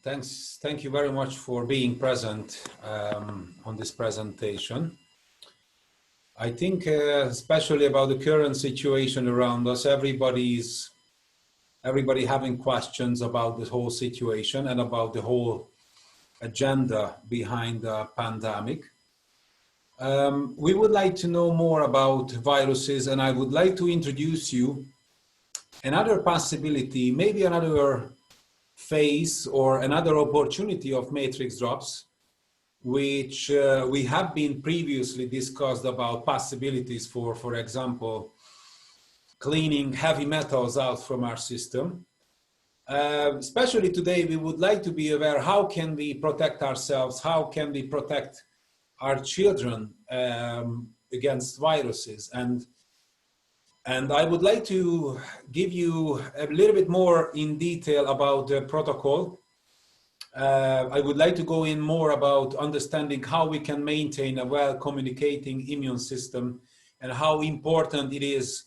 Thank you very much for being present on this presentation. I think especially about the current situation around us, everybody having questions about this whole situation and about the whole agenda behind the pandemic. We would like to know more about viruses, and I would like to introduce you another possibility, maybe another phase or another opportunity of matrix drops, which we have been previously discussed about possibilities for example, cleaning heavy metals out from our system. Especially today, we would like to be aware, how can we protect ourselves? How can we protect our children against viruses? And I would like to give you a little bit more in detail about the protocol. I would like to go in more about understanding how we can maintain a well-communicating immune system and how important it is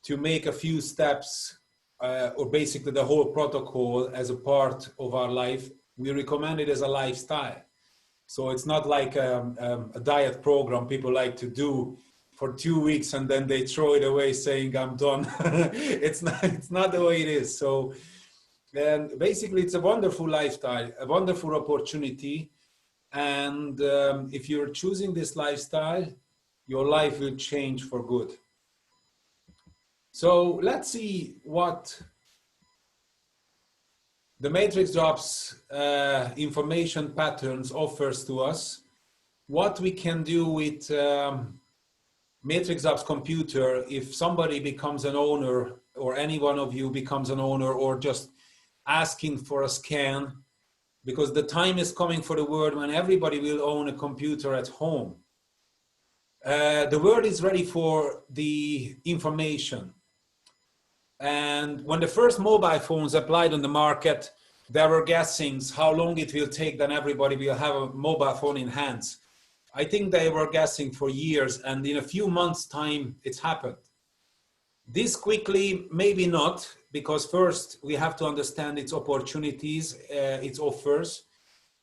to make a few steps or basically the whole protocol as a part of our life. We recommend it as a lifestyle. So it's not like a diet program people like to do for 2 weeks and then they throw it away saying, I'm done. It's not the way it is. So basically it's a wonderful lifestyle, a wonderful opportunity. And if you're choosing this lifestyle, your life will change for good. So let's see what the matrix drops information patterns offers to us, what we can do with matrix drops computer if somebody becomes an owner, or any one of you becomes an owner, or just asking for a scan, because the time is coming for the world when everybody will own a computer at home. The world is ready for the information. And when the first mobile phones applied on the market, there were guessings how long it will take, then everybody will have a mobile phone in hands. I think they were guessing for years, and in a few months' time, it's happened. This quickly, maybe not, because first we have to understand its opportunities, its offers,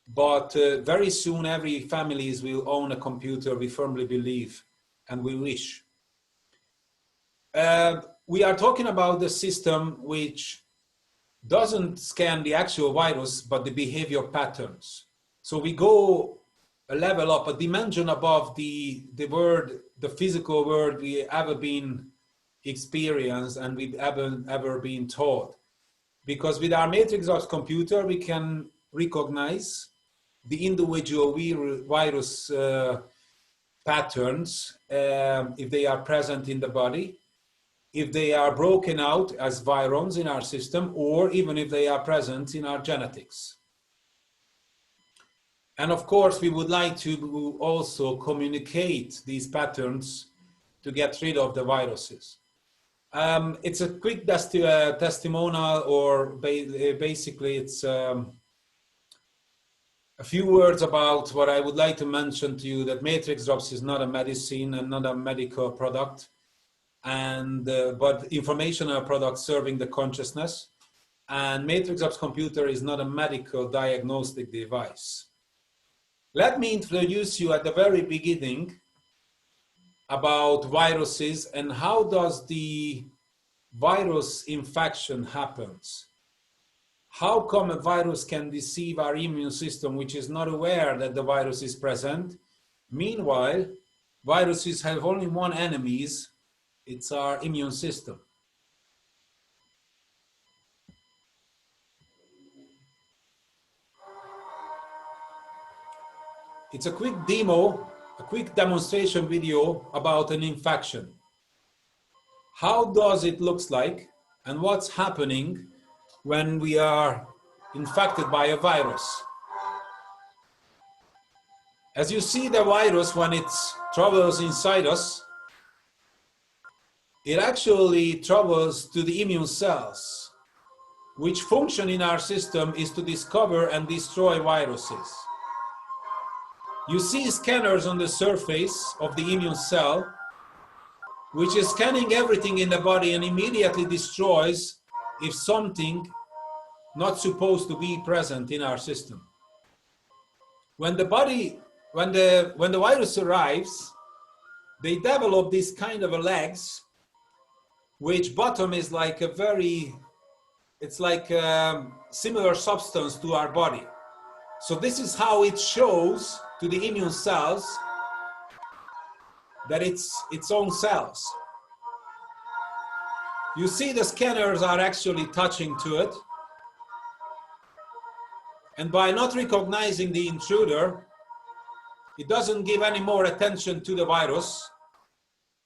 but very soon every families will own a computer, we firmly believe, and we wish. We are talking about the system which doesn't scan the actual virus, but the behavior patterns. So we go a level up, a dimension above the physical world we ever been experienced and we've ever been taught. Because with our matrix drops computer, we can recognize the individual virus patterns if they are present in the body, if they are broken out as virons in our system, or even if they are present in our genetics. And of course, we would like to also communicate these patterns to get rid of the viruses. It's a quick testimonial, or basically it's a few words about what I would like to mention to you, that matrix drops is not a medicine and not a medical product, and but informational product serving the consciousness. And matrix drops computer is not a medical diagnostic device. Let me introduce you at the very beginning about viruses and how does the virus infection happens. How come a virus can deceive our immune system, which is not aware that the virus is present? Meanwhile, viruses have only one enemy, it's our immune system. It's a quick demo, a quick demonstration video about an infection. How does it look like and what's happening when we are infected by a virus? As you see, the virus, when it travels inside us, it actually travels to the immune cells, which function in our system is to discover and destroy viruses. You see scanners on the surface of the immune cell, which is scanning everything in the body and immediately destroys if something not supposed to be present in our system. When the body, when the virus arrives, they develop this kind of a legs, which bottom is like a very, it's like a similar substance to our body. So this is how it shows to the immune cells that it's its own cells. You see the scanners are actually touching to it. And by not recognizing the intruder, it doesn't give any more attention to the virus,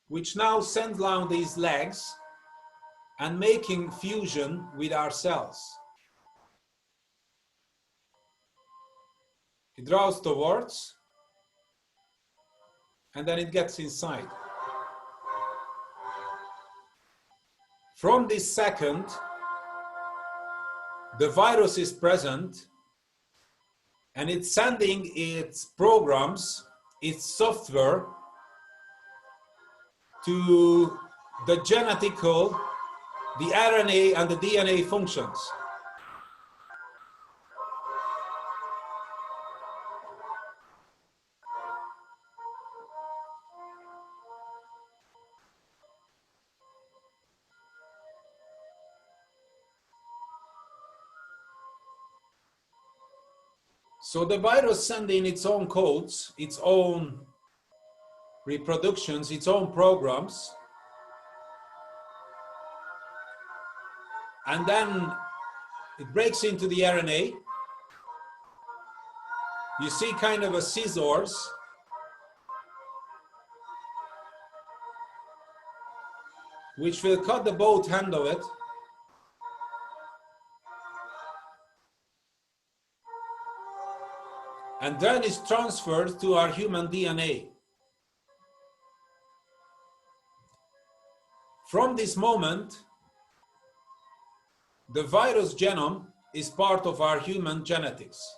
which now sends down these legs and making fusion with our cells. It draws towards, and then it gets inside. From this second, the virus is present, and it's sending its programs, its software, to the genetical, the RNA and the DNA functions. So the virus sends in its own codes, its own reproductions, its own programs, and then it breaks into the RNA. You see kind of a scissors, which will cut the both end of it. And then it's transferred to our human DNA. From this moment, the virus genome is part of our human genetics.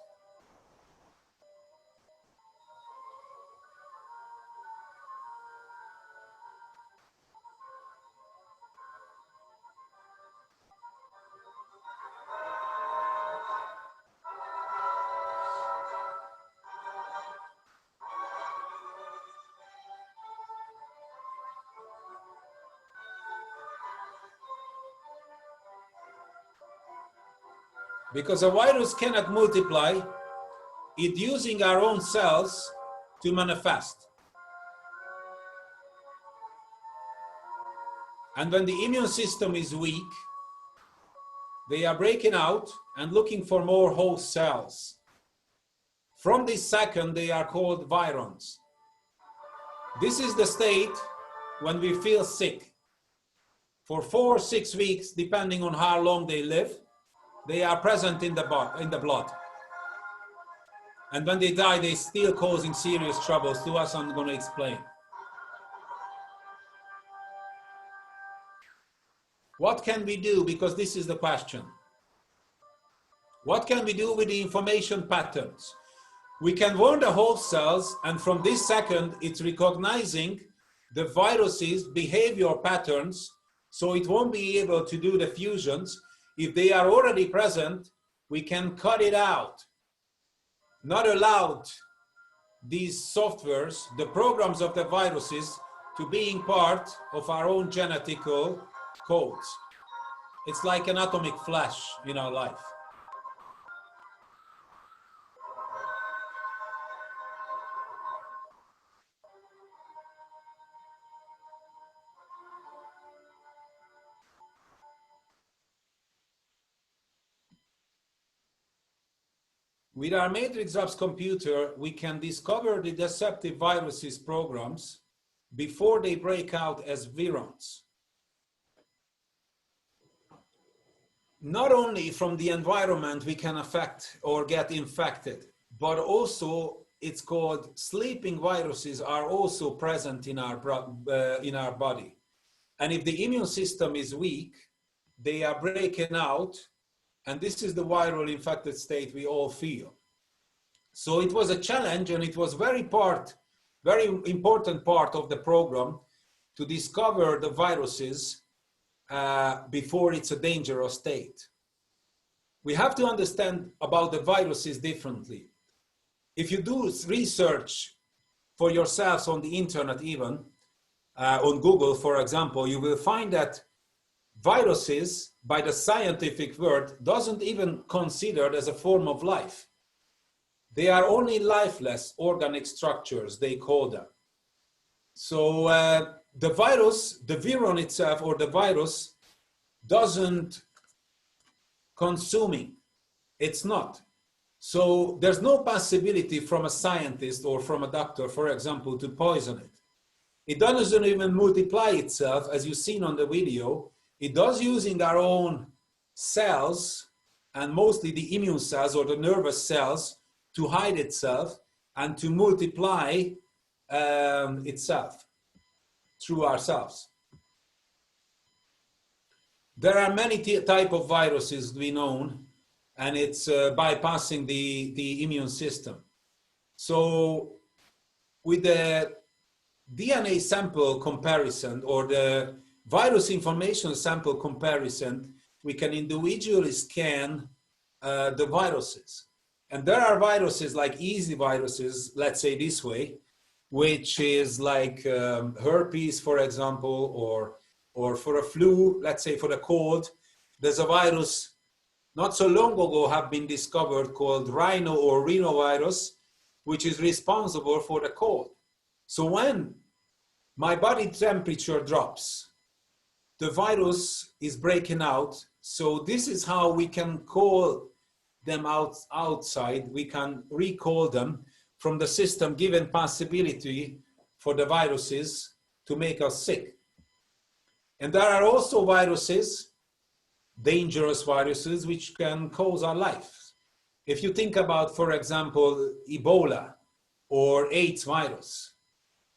Because a virus cannot multiply, it's using our own cells to manifest. And when the immune system is weak, they are breaking out and looking for more host cells. From this second, they are called virons. This is the state when we feel sick. For 4 or 6 weeks, depending on how long they live, they are present in the blood. And when they die, they're still causing serious troubles to us. I'm going to explain. What can we do? Because this is the question. What can we do with the information patterns? We can warn the host cells, and from this second, it's recognizing the virus's behavior patterns, so it won't be able to do the fusions. If they are already present, we can cut it out. Not allow these softwares, the programs of the viruses, to being part of our own genetical codes. It's like an atomic flash in our life. With our matrix apps computer, we can discover the deceptive viruses programs before they break out as virons. Not only from the environment we can affect or get infected, but also it's called sleeping viruses are also present in our body. And if the immune system is weak, they are breaking out. And this is the viral infected state we all feel. So it was a challenge, and it was very important part of the program to discover the viruses before it's a dangerous state. we have to understand about the viruses differently. If you do research for yourselves on the internet, even on Google, for example, you will find that viruses, by the scientific word, doesn't even considered as a form of life. They are only lifeless organic structures, they call them. So the virus, the viron itself, or the virus, doesn't consuming. It's not. So there's no possibility from a scientist or from a doctor, for example, to poison it. It doesn't even multiply itself, as you've seen on the video. It does using our own cells, and mostly the immune cells or the nervous cells, to hide itself and to multiply itself through ourselves. There are many types of viruses we know, and it's bypassing the immune system. So with the DNA sample comparison or the virus information sample comparison, we can individually scan the viruses. And there are viruses like easy viruses, let's say this way, which is like herpes, for example, or for a flu, let's say for the cold. There's a virus not so long ago have been discovered called rhino or rhinovirus, which is responsible for the cold. So when my body temperature drops, the virus is breaking out. So this is how we can call them outside. We can recall them from the system, given possibility for the viruses to make us sick. And there are also viruses, dangerous viruses, which can cause our life. If you think about, for example, Ebola or AIDS virus.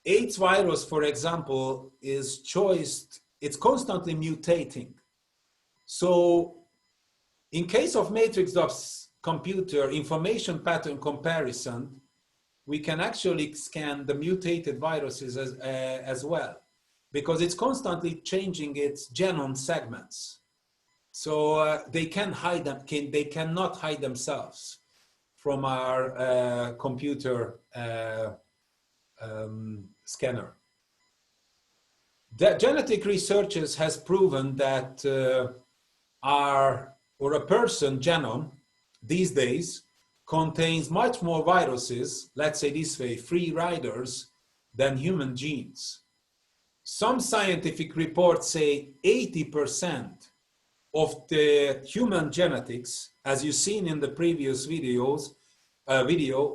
AIDS virus, for example, is it's constantly mutating. So in case of matrix DOPS computer information pattern comparison, we can actually scan the mutated viruses as well, because it's constantly changing its genome segments. So they can hide them, they cannot hide themselves from our computer scanner. The genetic researchers has proven that a person genome these days contains much more viruses, let's say this way, free riders, than human genes. Some scientific reports say 80% of the human genetics, as you've seen in the previous video,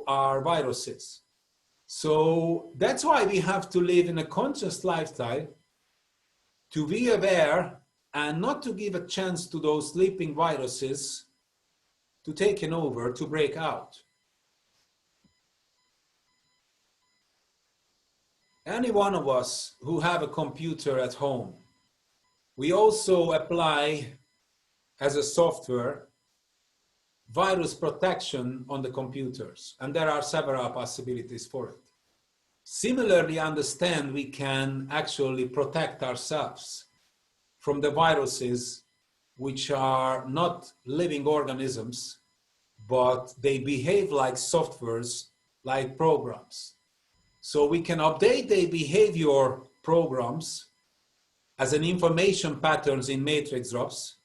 are viruses. So that's why we have to live in a conscious lifestyle, to be aware and not to give a chance to those sleeping viruses to take over, to break out. Any one of us who have a computer at home, we also apply as a software virus protection on the computers, and there are several possibilities for it. Similarly, understand we can actually protect ourselves from the viruses which are not living organisms, but they behave like softwares, like programs. So we can update the behavior programs as an information patterns in matrix drops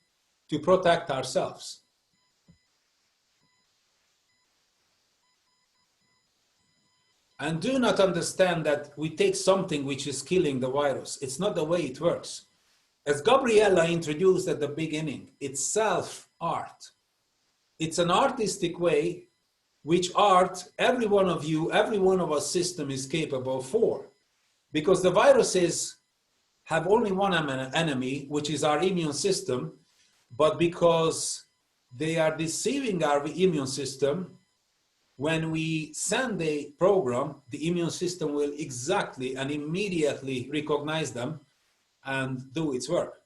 to protect ourselves. And do not understand that we take something which is killing the virus. It's not the way it works. As Gabriella introduced at the beginning, it's self-art. It's an artistic way which art, every one of you, every one of our system is capable for. Because the viruses have only one enemy, which is our immune system, but because they are deceiving our immune system, when we send a program, the immune system will exactly and immediately recognize them and do its work.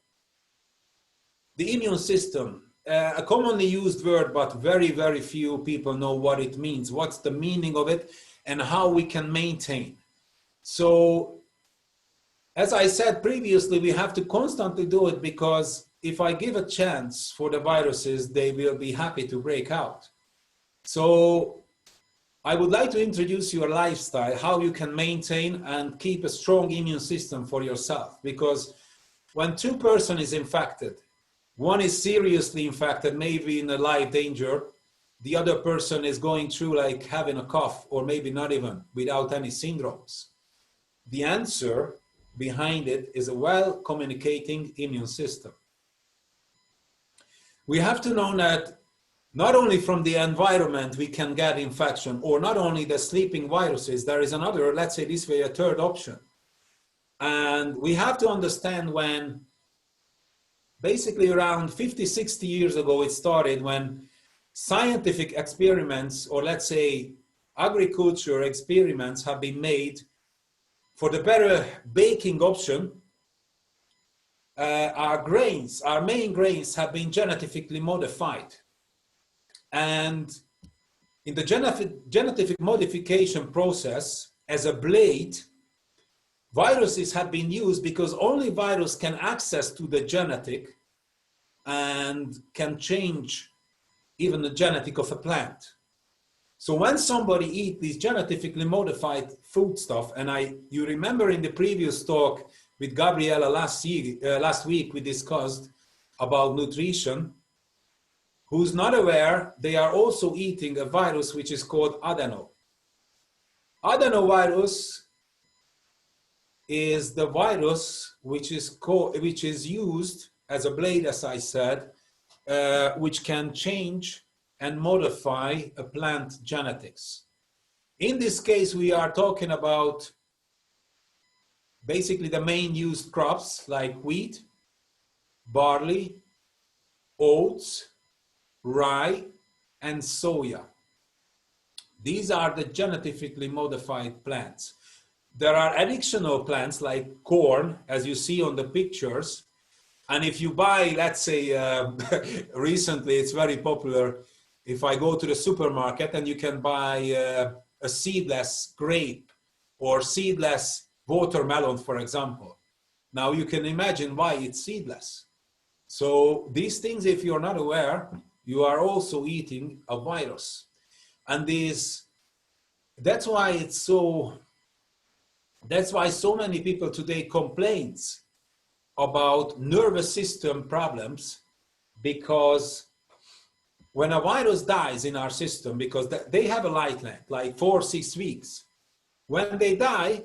The immune system, a commonly used word, but very, very few people know what it means, what's the meaning of it, and how we can maintain. So, as I said previously, we have to constantly do it because if I give a chance for the viruses, they will be happy to break out. So I would like to introduce your lifestyle, how you can maintain and keep a strong immune system for yourself. Because when two persons is infected, one is seriously infected, maybe in a life danger, the other person is going through like having a cough or maybe not even without any syndromes. The answer behind it is a well communicating immune system. We have to know that not only from the environment we can get infection, or not only the sleeping viruses, there is another, let's say this way, a third option. And we have to understand when basically around 50, 60 years ago it started, when scientific experiments, or let's say agriculture experiments, have been made for the better baking option. Our grains, our main grains, have been genetically modified. And in the genetic modification process, as a blade, viruses have been used because only virus can access to the genetic and can change even the genetic of a plant. So when somebody eats these genetically modified food stuff, and you remember in the previous talk with Gabriella last week, we discussed about nutrition. Who's not aware, they are also eating a virus which is called adeno. Adenovirus is the virus which is used as a blade, as I said, which can change and modify a plant genetics. In this case, we are talking about basically the main used crops like wheat, barley, oats, rye, and soya. These are the genetically modified plants. There are additional plants like corn, as you see on the pictures. And if you buy, let's say, recently it's very popular, if I go to the supermarket and you can buy a seedless grape or seedless watermelon, for example. Now you can imagine why it's seedless. So these things, if you're not aware, you are also eating a virus. And that's why so many people today complain about nervous system problems, because when a virus dies in our system, because they have a life length, like 4 or 6 weeks, when they die,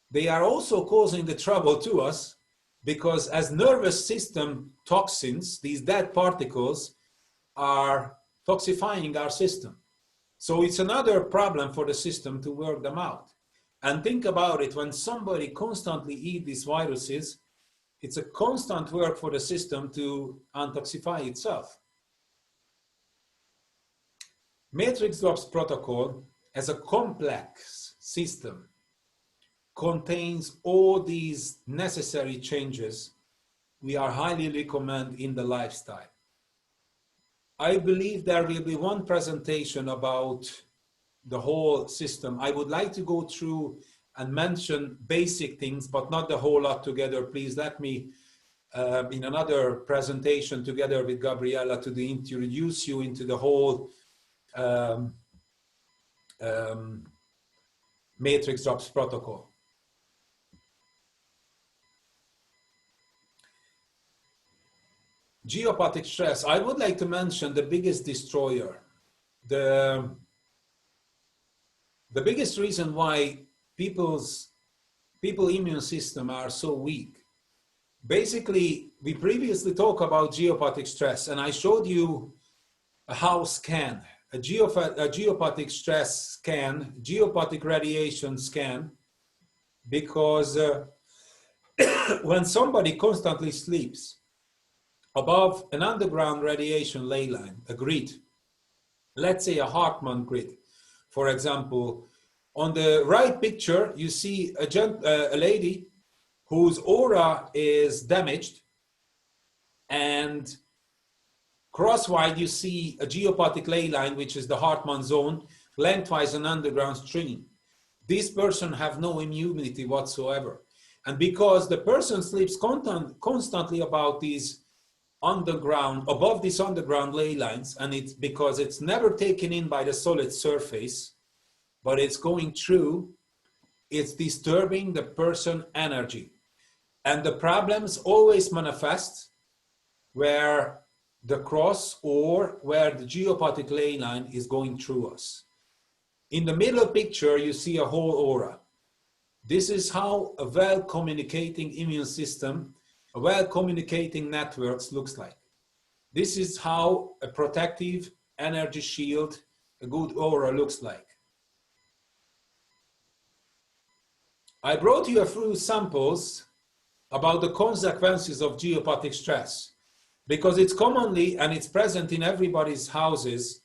they are also causing the trouble to us, because as nervous system toxins, these dead particles are toxifying our system. So it's another problem for the system to work them out. And think about it, when somebody constantly eats these viruses, it's a constant work for the system to untoxify itself. Matrix drops protocol, as a complex system, contains all these necessary changes we are highly recommend in the lifestyle. I believe there will be one presentation about the whole system. I would like to go through and mention basic things, but not the whole lot together. Please let me, in another presentation together with Gabriella, to introduce you into the whole matrix drops protocol. Geopathic stress. I would like to mention the biggest destroyer. The biggest reason why people's immune system are so weak. Basically, we previously talked about geopathic stress, and I showed you a house scan, a geopathic stress scan, geopathic radiation scan, because when somebody constantly sleeps above an underground radiation ley line, a grid, let's say a Hartmann grid, for example, on the right picture, you see a lady whose aura is damaged, and crosswise you see a geopathic ley line, which is the Hartmann zone, lengthwise an underground stream. This person have no immunity whatsoever. And because the person sleeps constantly about these underground, above these underground ley lines, and it's because it's never taken in by the solid surface, but it's going through, it's disturbing the person energy. And the problems always manifest where the cross or where the geopathic ley line is going through us. In the middle picture, you see a whole aura. This is how a well-communicating immune system, a well-communicating networks looks like. This is how a protective energy shield, a good aura looks like. I brought you a few samples about the consequences of geopathic stress, because it's commonly and it's present in everybody's houses.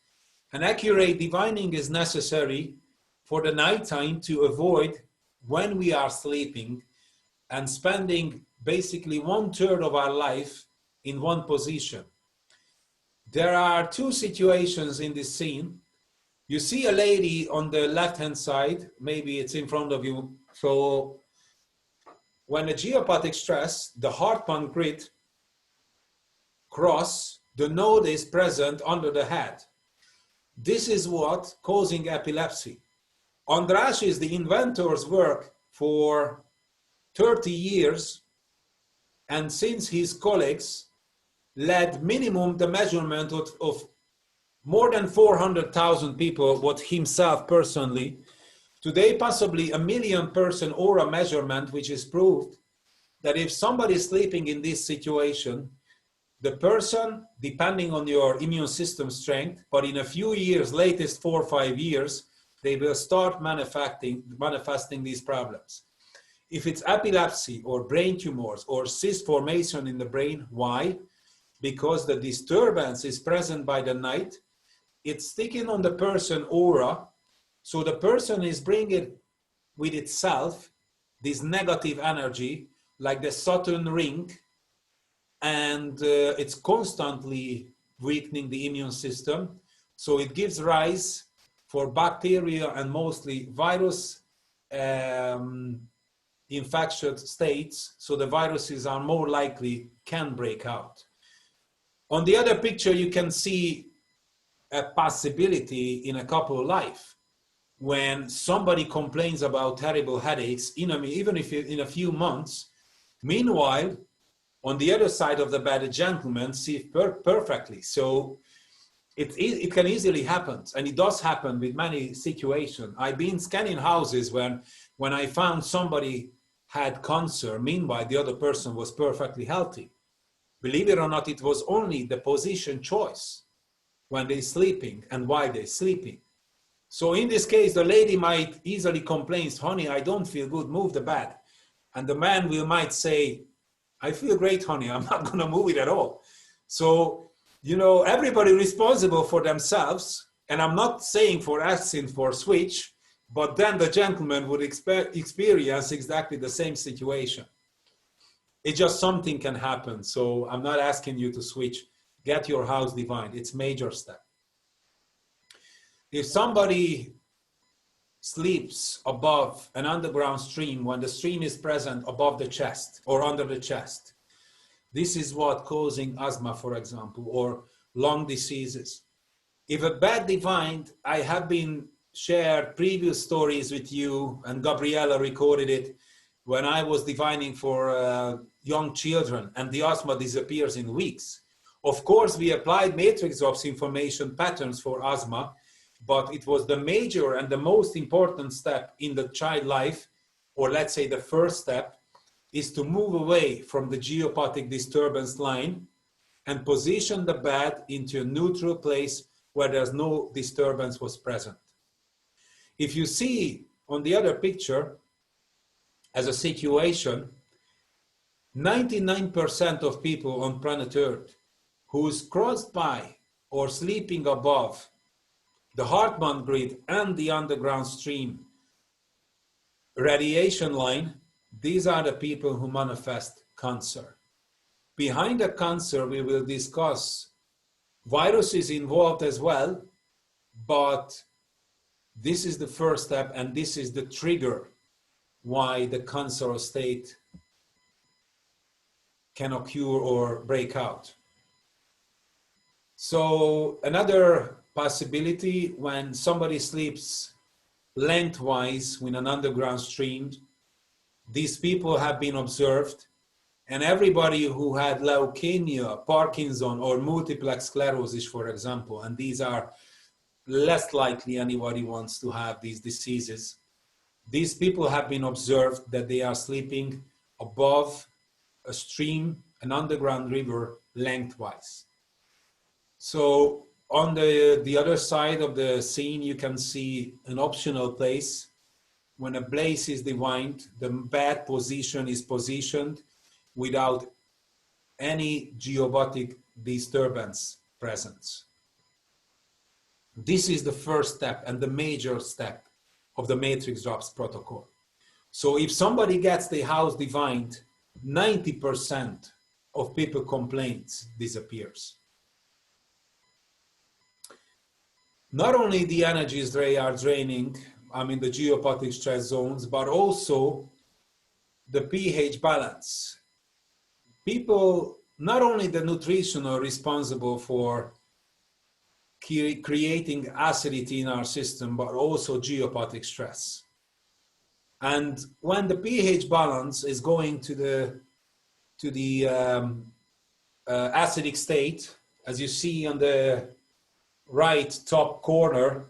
An accurate divining is necessary for the nighttime to avoid when we are sleeping and spending basically 1/3 of our life in one position. There are two situations in this scene. You see a lady on the left-hand side, maybe it's in front of you. So when a geopathic stress, the Hartmann grid cross, the node is present under the head. This is what causing epilepsy. Andras's, the inventor's work for 30 years, and since his colleagues led minimum the measurement of more than 400,000 people, what himself personally, today possibly 1 million person aura measurement, which is proved that if somebody is sleeping in this situation, the person, depending on your immune system strength, but in a few years, latest 4 or 5 years, they will start manifesting these problems. If it's epilepsy or brain tumors or cyst formation in the brain, why? Because the disturbance is present by the night. It's sticking on the person aura. So the person is bringing with itself this negative energy, like the Saturn ring, and it's constantly weakening the immune system. So it gives rise for bacteria and mostly virus infectious states. So the viruses are more likely can break out. On the other picture, you can see a possibility in a couple life when somebody complains about terrible headaches, even if in a few months. Meanwhile, on the other side of the bed, a gentleman sees perfectly. So it can easily happen, and it does happen with many situations. I've been scanning houses when I found somebody had cancer, meanwhile the other person was perfectly healthy. Believe it or not, it was only the position choice when they're sleeping and why they're sleeping. So in this case, the lady might easily complain, honey, I don't feel good, move the bed. And the man might say, I feel great, honey, I'm not gonna move it at all. So, everybody responsible for themselves, and I'm not saying for asking for a switch, but then the gentleman would experience exactly the same situation. It's just something can happen. So I'm not asking you to switch. Get your house divined. It's major step. If somebody sleeps above an underground stream when the stream is present above the chest or under the chest, this is what causing asthma, for example, or lung diseases. If a bad divined, I have been shared previous stories with you, and Gabriella recorded it when I was divining for young children, and the asthma disappears in weeks. Of course, we applied matrix of information patterns for asthma, but it was the major and the most important step in the child life, or let's say the first step, is to move away from the geopathic disturbance line and position the bed into a neutral place where there's no disturbance was present. If you see on the other picture, as a situation, 99% of people on planet Earth who's crossed by or sleeping above the Hartmann grid and the underground stream radiation line, these are the people who manifest cancer. Behind the cancer, we will discuss viruses involved as well, but this is the first step, and this is the trigger why the cancerous state can occur or break out. So another possibility, when somebody sleeps lengthwise with an underground stream, these people have been observed, and everybody who had leukemia, Parkinson, or multiple sclerosis, for example, and these are less likely anybody wants to have these diseases, these people have been observed that they are sleeping above a stream, an underground river, lengthwise. So on the other side of the scene, you can see an optional place. When a place is defined, the bed position is positioned without any geobotic disturbance presence. This is the first step and the major step of the matrix drops protocol. So if somebody gets the house divined, 90% of people complaints disappears. Not only the energies they are draining, the geopathic stress zones, but also the pH balance. People, not only the nutrition are responsible for creating acidity in our system, but also geopathic stress. And when the pH balance is going to the acidic state, as you see on the right top corner,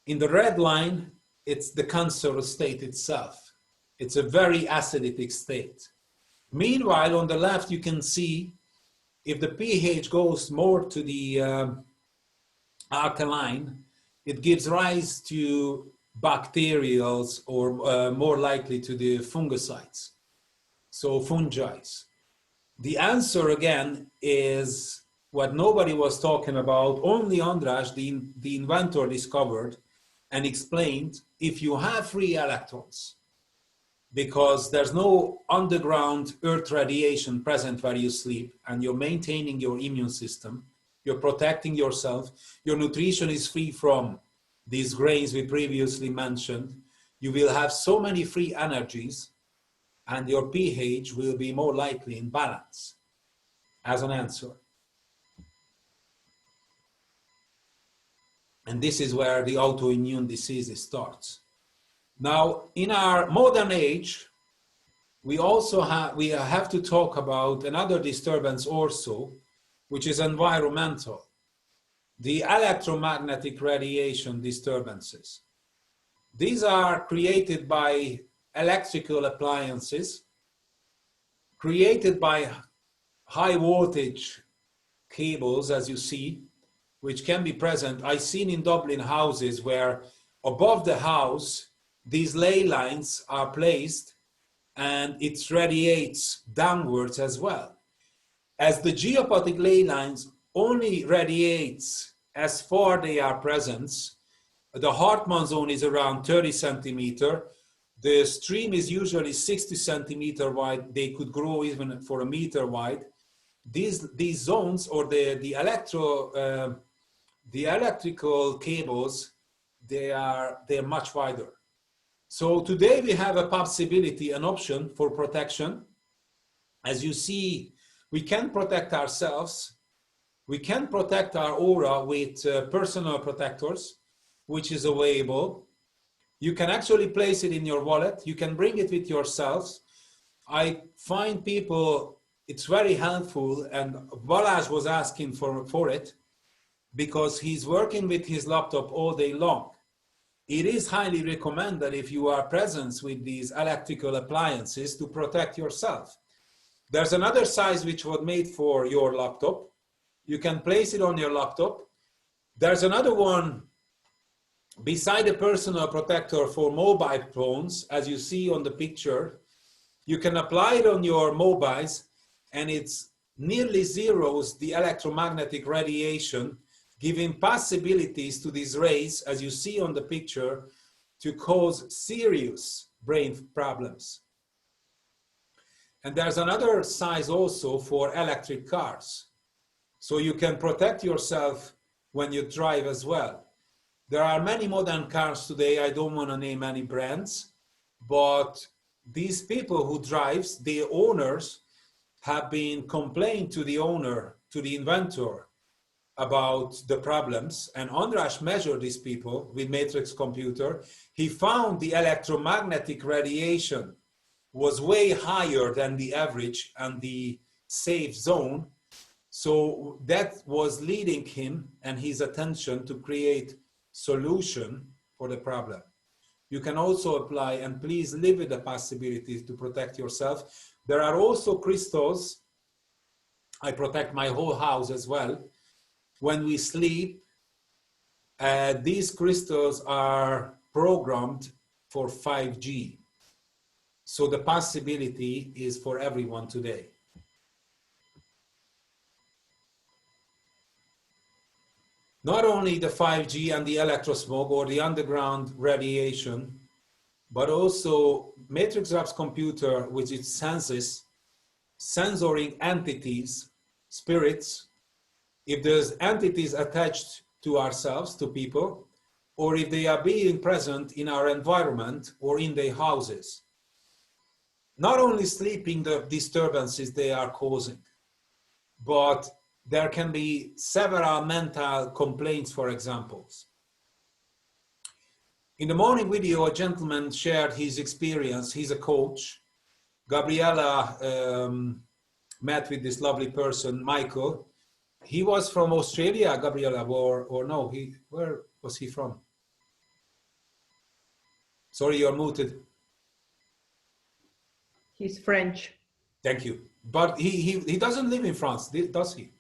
in the red line, it's the cancerous state itself. It's a very acidic state. Meanwhile, on the left, you can see if the pH goes more to the alkaline, it gives rise to bacterials, or more likely to the fungicides, so fungi. The answer again is what nobody was talking about. Only András, the inventor, discovered and explained: if you have free electrons, because there's no underground earth radiation present where you sleep, and you're maintaining your immune system, you're protecting yourself, your nutrition is free from these grains we previously mentioned, you will have so many free energies, and your pH will be more likely in balance, as an answer. And this is where the autoimmune diseases starts. Now, in our modern age, we have to talk about another disturbance also, which is environmental, the electromagnetic radiation disturbances. These are created by electrical appliances, created by high voltage cables, as you see, which can be present. I've seen in Dublin houses where above the house, these ley lines are placed and it radiates downwards as well. As the geopathic ley lines only radiates as far they are present, the Hartmann zone is around 30 centimeter. The stream is usually 60 centimeter wide. They could grow even for a meter wide. These zones, or the electrical cables, they're much wider. So today we have a possibility, an option for protection. As you see, we can protect ourselves. We can protect our aura with personal protectors, which is available. You can actually place it in your wallet. You can bring it with yourselves. I find people, it's very helpful, and Balazs was asking for it because he's working with his laptop all day long. It is highly recommended, if you are present with these electrical appliances, to protect yourself. There's another size which was made for your laptop. You can place it on your laptop. There's another one beside a personal protector for mobile phones, as you see on the picture. You can apply it on your mobiles, and it's nearly zeros the electromagnetic radiation, giving possibilities to these rays, as you see on the picture, to cause serious brain problems. And there's another size also for electric cars. So you can protect yourself when you drive as well. There are many modern cars today. I don't want to name any brands, but these people who drives, the owners, have been complaining to the owner, to the inventor, about the problems, and András measured these people with matrix computer. He found the electromagnetic radiation was way higher than the average and the safe zone. So that was leading him and his attention to create solution for the problem. You can also apply, and please live with the possibilities to protect yourself. There are also crystals. I protect my whole house as well. When we sleep, these crystals are programmed for 5G. So the possibility is for everyone today. Not only the 5G and the electrosmog or the underground radiation, but also matrix apps computer, which it senses, sensoring entities, spirits, if there's entities attached to ourselves, to people, or if they are being present in our environment or in their houses. Not only sleeping the disturbances they are causing, but there can be several mental complaints, for examples. In the morning video, a gentleman shared his experience. He's a coach. Gabriella met with this lovely person, Michael. He was from Australia, Gabriella, or no, where was he from? Sorry, you're muted. He's French. Thank you. But he doesn't live in France, does he?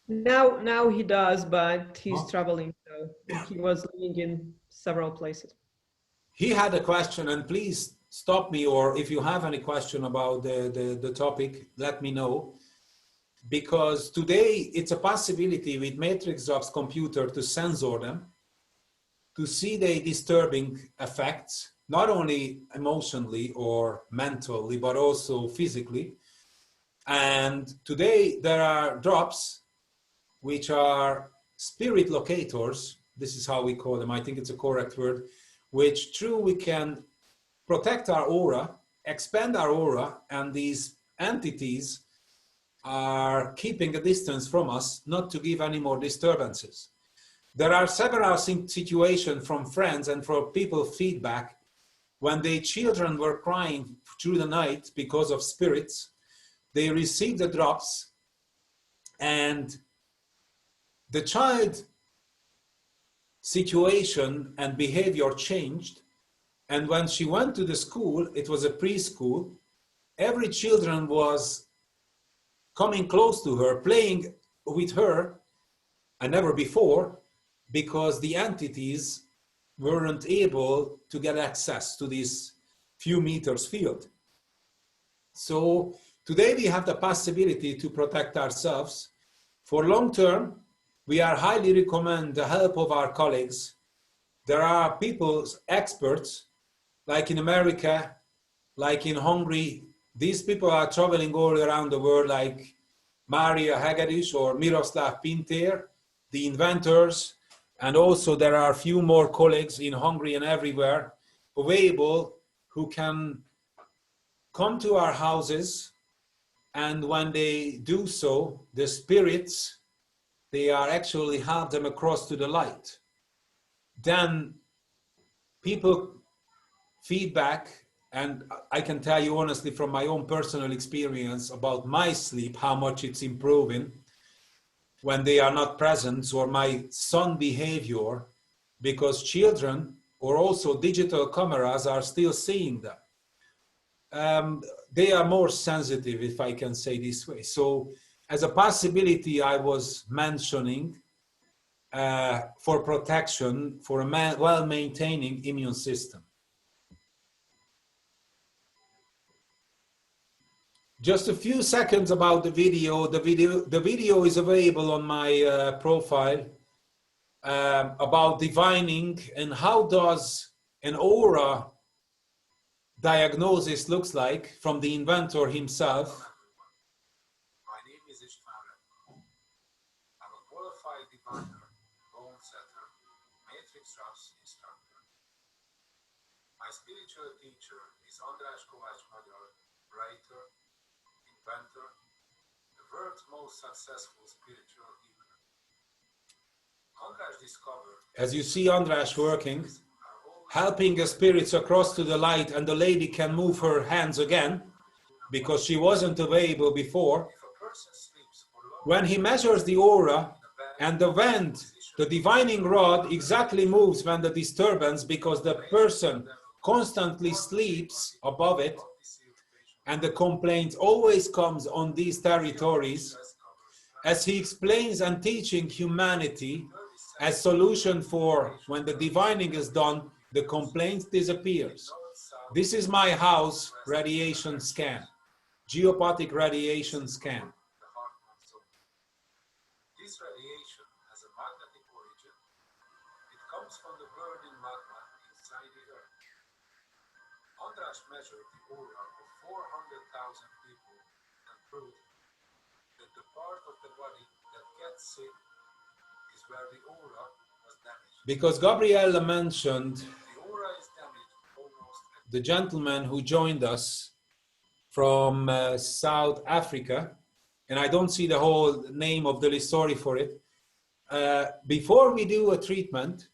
Now he does, but he's traveling, so he was living in several places. He had a question, and please stop me, or if you have any question about the topic, let me know. Because today it's a possibility with matrix jobs computer to censor them, to see the disturbing effects, not only emotionally or mentally, but also physically. And today there are drops which are spirit locators. This is how we call them. I think it's a correct word, which true we can protect our aura, expand our aura, and these entities are keeping a distance from us, not to give any more disturbances. There are several situations from friends and from people feedback when their children were crying through the night because of spirits. They received the drops and the child situation and behavior changed. And when she went to the school, it was a preschool, every children was coming close to her, playing with her, and never before, because the entities weren't able to get access to this few meters field. So today we have the possibility to protect ourselves. For long term, we are highly recommend the help of our colleagues. There are people, experts, like in America, like in Hungary. These people are traveling all around the world, like Maria Hegedűs or Miroslav Pintér, the inventors, and also there are a few more colleagues in Hungary and everywhere available who can come to our houses, and when they do so, the spirits, they are actually help them across to the light. Then people feedback, and I can tell you honestly from my own personal experience about my sleep, how much it's improving when they are not present, or my son behavior, because children or also digital cameras are still seeing them. They are more sensitive, if I can say this way. So as a possibility I was mentioning for protection, for a well-maintaining immune system. Just a few seconds about the video. The video is available on my profile about divining and how does an aura diagnosis looks like from the inventor himself. My name is I'm a qualified diviner, bone setter, matrix drops instructor. My spiritual teacher is András Magyar, writer, inventor, the world's most successful spiritual healer. as you see András working, helping the spirits across to the light, and the lady can move her hands again because she wasn't available before. When he measures the aura and the vent, the divining rod exactly moves when the disturbance, because the person constantly sleeps above it, and the complaint always comes on these territories. As he explains and teaching humanity as solution for when the divining is done, the complaint disappears. This is my house radiation scan, geopathic radiation scan. This radiation has a magnetic origin. It comes from the burning magma inside the earth. András measured the aura of 400,000 people and proved that the part of the body that gets sick is where the aura was damaged. Because Gabriella mentioned the aura is damaged almost the gentleman who joined us from South Africa, and I don't see the whole name of the story for it. Before we do a treatment,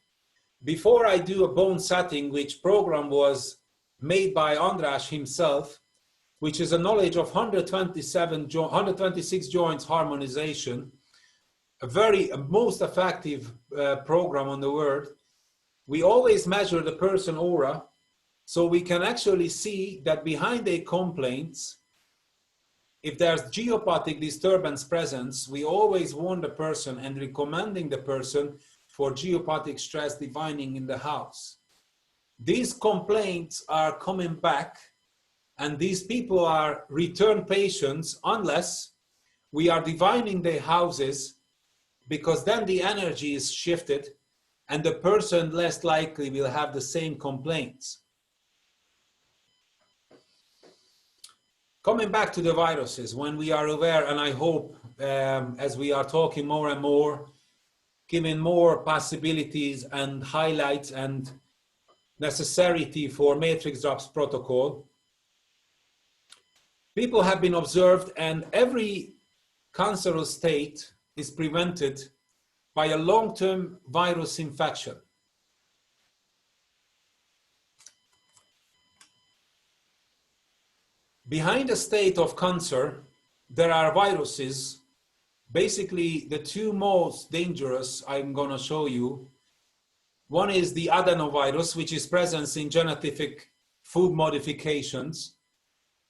before I do a bone setting, which program was made by András himself, which is a knowledge of 126 joints harmonization, a very most effective program on the world. We always measure the person aura, so we can actually see that behind the complaints, if there's geopathic disturbance presence, we always warn the person and recommending the person for geopathic stress divining in the house. These complaints are coming back, and these people are return patients unless we are divining their houses, because then the energy is shifted and the person less likely will have the same complaints. Coming back to the viruses, when we are aware, and I hope as we are talking more and more, giving more possibilities and highlights and necessity for matrix drops protocol, people have been observed, and every cancerous state is prevented by a long-term virus infection. Behind a state of cancer, there are viruses. Basically, the two most dangerous I'm going to show you. One is the adenovirus, which is present in genetic food modifications.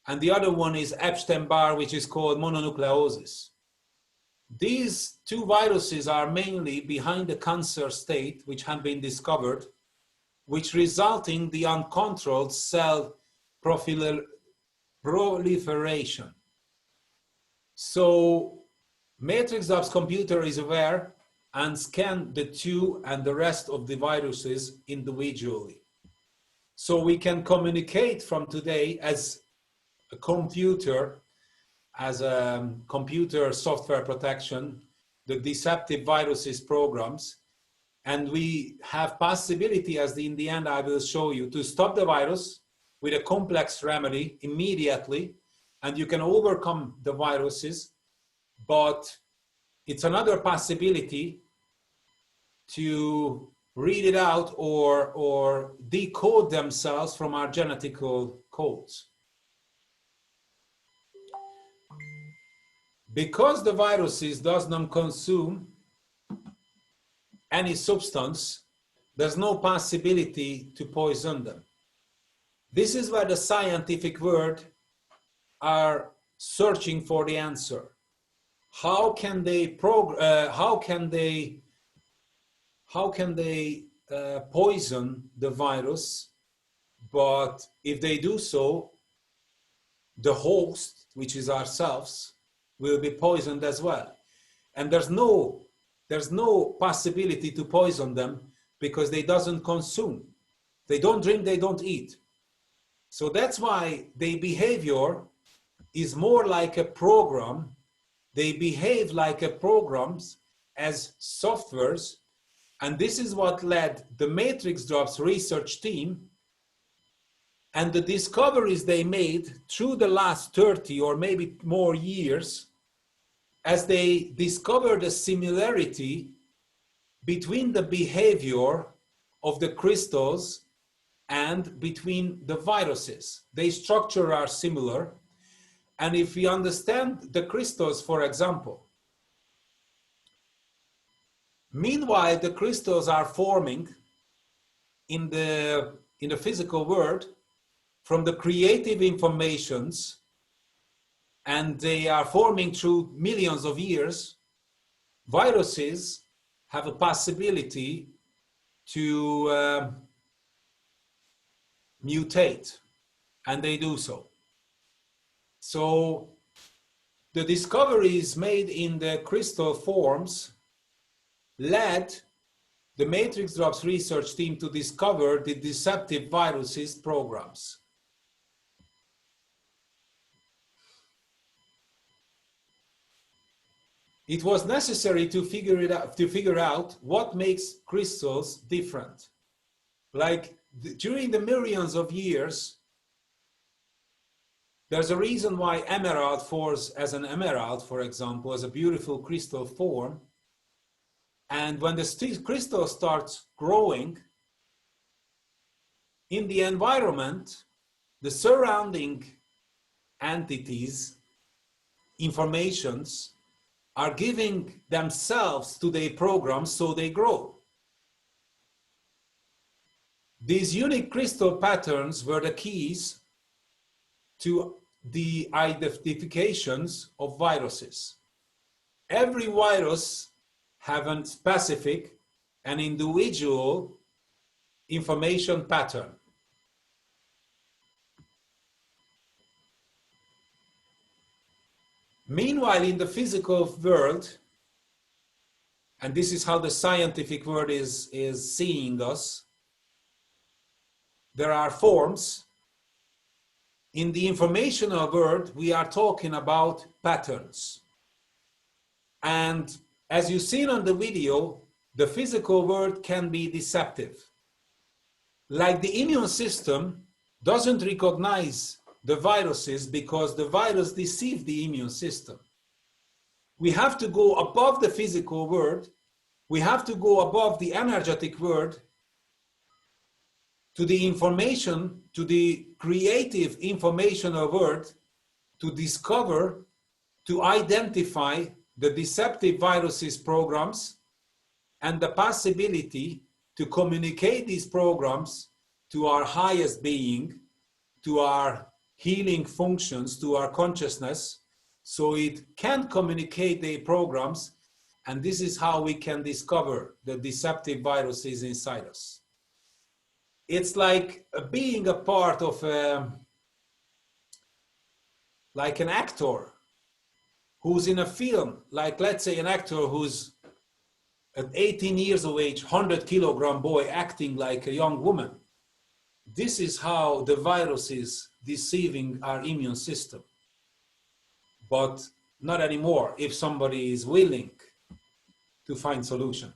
And the other one is Epstein-Barr, which is called mononucleosis. These two viruses are mainly behind the cancer state, which have been discovered, which result in the uncontrolled cell proliferation. So Matrix Labs computer is aware and scan the two and the rest of the viruses individually. So we can communicate from today as a computer, as a computer software protection, the deceptive viruses programs, and we have possibility, as in the end I will show you, to stop the virus with a complex remedy immediately, and you can overcome the viruses. But it's another possibility to read it out or decode themselves from our genetical codes. Because the viruses does not consume any substance, there's no possibility to poison them. This is where the scientific world are searching for the answer. How can they poison the virus? But if they do so, the host, which is ourselves, will be poisoned as well. And there's no possibility to poison them because they doesn't consume. They don't drink, they don't eat. So that's why their behavior is more like a program. They behave like a programs as softwares. And this is what led the Matrix Drops research team and the discoveries they made through the last 30 or maybe more years, as they discovered a similarity between the behavior of the crystals and between the viruses. Their structure are similar. And if we understand the crystals, for example, meanwhile, the crystals are forming in the physical world from the creative informations, and they are forming through millions of years. Viruses have a possibility to mutate, and they do so. So the discoveries made in the crystal forms led the Matrix Drops research team to discover the deceptive viruses programs. It was necessary to figure out what makes crystals different. Like during the millions of years, there's a reason why emerald forms as an emerald, for example, as a beautiful crystal form. And when the crystal starts growing, in the environment, the surrounding entities, informations, are giving themselves to their programs so they grow. These unique crystal patterns were the keys to the identifications of viruses. Every virus has a specific and individual information pattern. Meanwhile, in the physical world, and this is how the scientific world is seeing us, there are forms. In the informational world, we are talking about patterns. And as you've seen on the video, the physical world can be deceptive. Like the immune system doesn't recognize the viruses because the virus deceives the immune system. We have to go above the physical world. We have to go above the energetic world to the information, to the creative informational world, to discover, to identify the deceptive viruses programs and the possibility to communicate these programs to our highest being, to our healing functions, to our consciousness, so it can communicate the programs, and this is how we can discover the deceptive viruses inside us. It's like being a part of like an actor who's in a film, like let's say an actor who's at 18 years of age, 100-kilogram boy acting like a young woman. This is how the virus is deceiving our immune system. But not anymore if somebody is willing to find solution.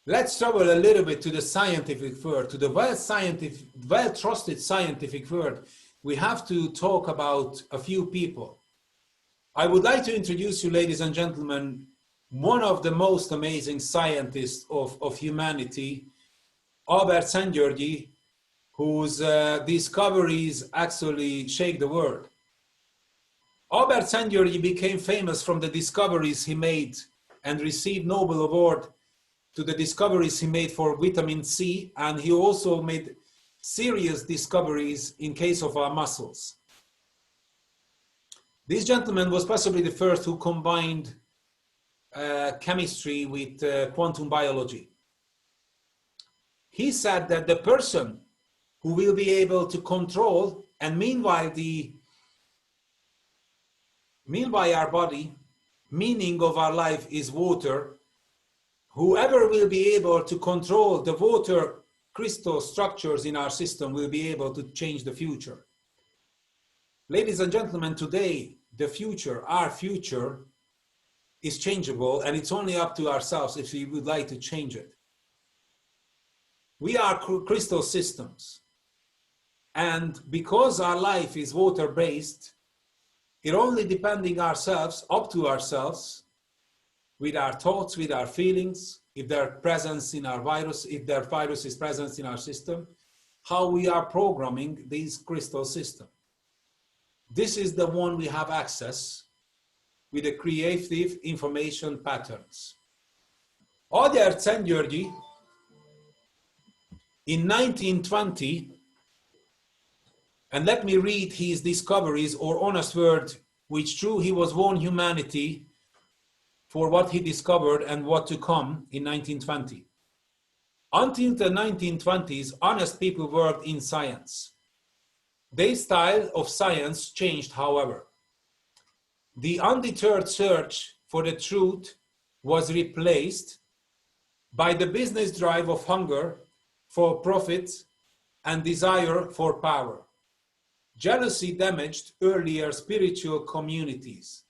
Let's travel a little bit to the scientific world, to the well-trusted scientific world. We have to talk about a few people. I would like to introduce you, ladies and gentlemen, one of the most amazing scientists of humanity, Albert Szent-Györgyi, whose discoveries actually shake the world. Albert Szent-Györgyi became famous from the discoveries he made and received Nobel Award to the discoveries he made for vitamin C, and he also made serious discoveries in case of our muscles. This gentleman was possibly the first who combined chemistry with quantum biology. He said that the person who will be able to control, and meanwhile our body, meaning of our life is water, whoever will be able to control the water crystal structures in our system will be able to change the future. Ladies and gentlemen, today, the future, our future, is changeable, and it's only up to ourselves if we would like to change it. We are crystal systems. And because our life is water-based, it only depending ourselves, up to ourselves, with our thoughts, with our feelings, if their presence in our virus, if their virus is present in our system, how we are programming this crystal system. This is the one we have access with the creative information patterns. Adyar Tsengyörgyi, in 1920, and let me read his discoveries, or honest word, which true he was warned humanity for what he discovered and what to come in 1920. Until the 1920s, honest people worked in science. Their style of science changed, however. The undeterred search for the truth was replaced by the business drive of hunger for profit and desire for power. Jealousy damaged earlier spiritual communities.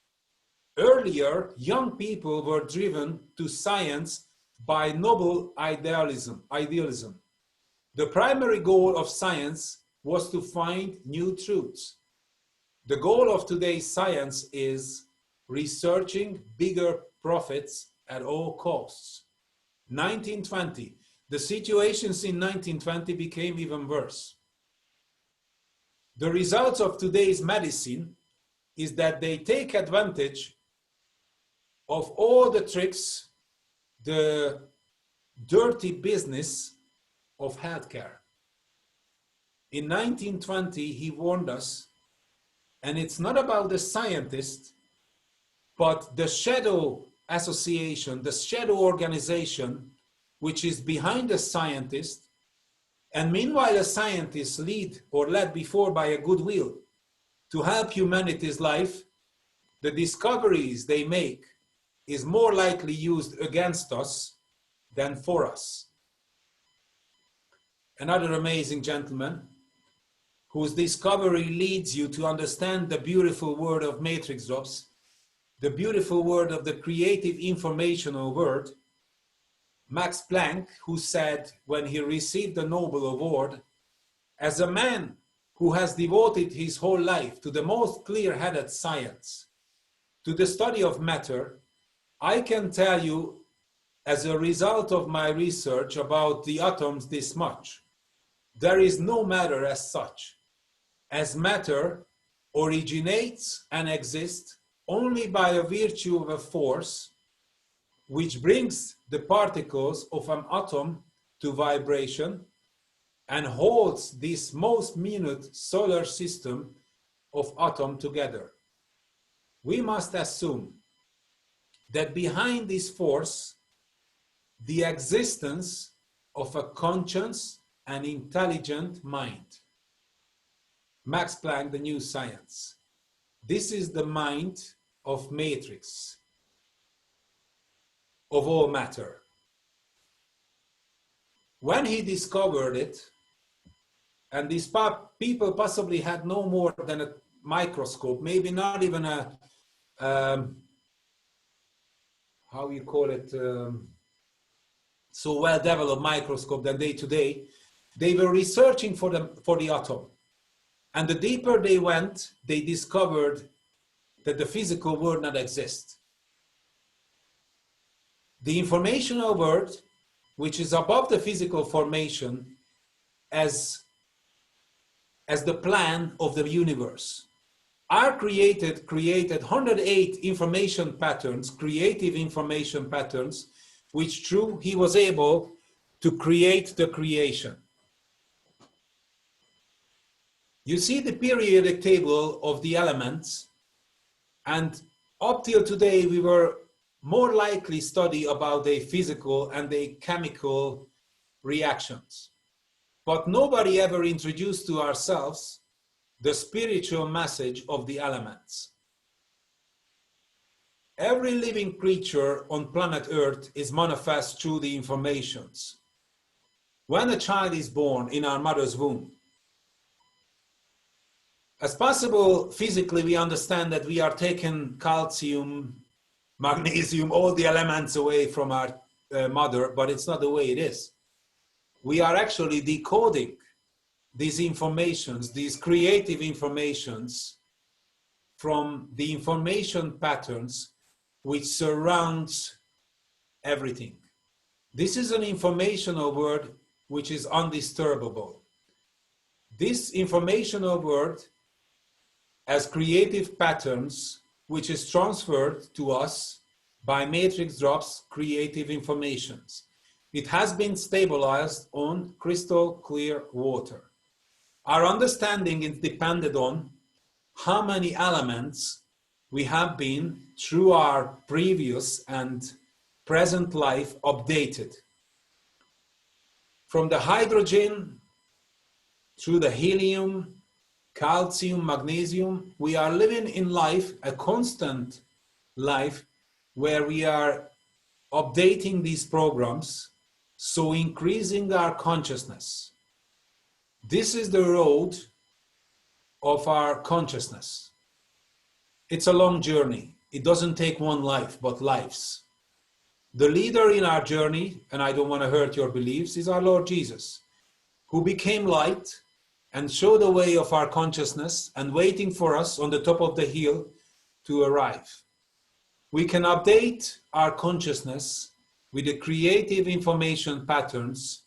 Earlier, young people were driven to science by noble idealism. The primary goal of science was to find new truths. The goal of today's science is researching bigger profits at all costs. 1920. The situations in 1920 became even worse. The results of today's medicine is that they take advantage of all the tricks, the dirty business of healthcare. In 1920, he warned us, and it's not about the scientist, but the shadow association, the shadow organization, which is behind the scientist. And meanwhile, a scientist led before by a goodwill to help humanity's life, the discoveries they make is more likely used against us than for us. Another amazing gentleman whose discovery leads you to understand the beautiful word of matrix drops, the beautiful word of the creative informational word, Max Planck, who said when he received the Nobel Award, as a man who has devoted his whole life to the most clear-headed science, to the study of matter, I can tell you as a result of my research about the atoms this much. There is no matter as such, as matter originates and exists only by a virtue of a force which brings the particles of an atom to vibration and holds this most minute solar system of atoms together. We must assume that behind this force, the existence of a conscious and intelligent mind. Max Planck, The New Science. This is the mind of matrix, of all matter. When he discovered it, and these people possibly had no more than a microscope, maybe not even a, how you call it, so well-developed microscope than they today, they were researching for the atom. And the deeper they went, they discovered that the physical world not exist. The informational world, which is above the physical formation, as the plan of the universe, are created 108 information patterns, creative information patterns, which through he was able to create the creation. You see the periodic table of the elements, and up till today we were more likely study about their physical and their chemical reactions. But nobody ever introduced to ourselves the spiritual message of the elements. Every living creature on planet Earth is manifest through the informations. When a child is born in our mother's womb, as possible physically we understand that we are taking calcium, magnesium, all the elements away from our mother, but it's not the way it is. We are actually decoding these informations, these creative informations from the information patterns which surrounds everything. This is an informational word which is undisturbable. This informational word has creative patterns which is transferred to us by matrix drops creative informations. It has been stabilized on crystal clear water. Our understanding is dependent on how many elements we have been through our previous and present life updated. From the hydrogen through the helium, calcium, magnesium, we are living in life, a constant life, where we are updating these programs, so increasing our consciousness. This is the road of our consciousness. It's a long journey. It doesn't take one life, but lives. The leader in our journey, and I don't want to hurt your beliefs, is our Lord Jesus, who became light and showed the way of our consciousness and waiting for us on the top of the hill to arrive. We can update our consciousness with the creative information patterns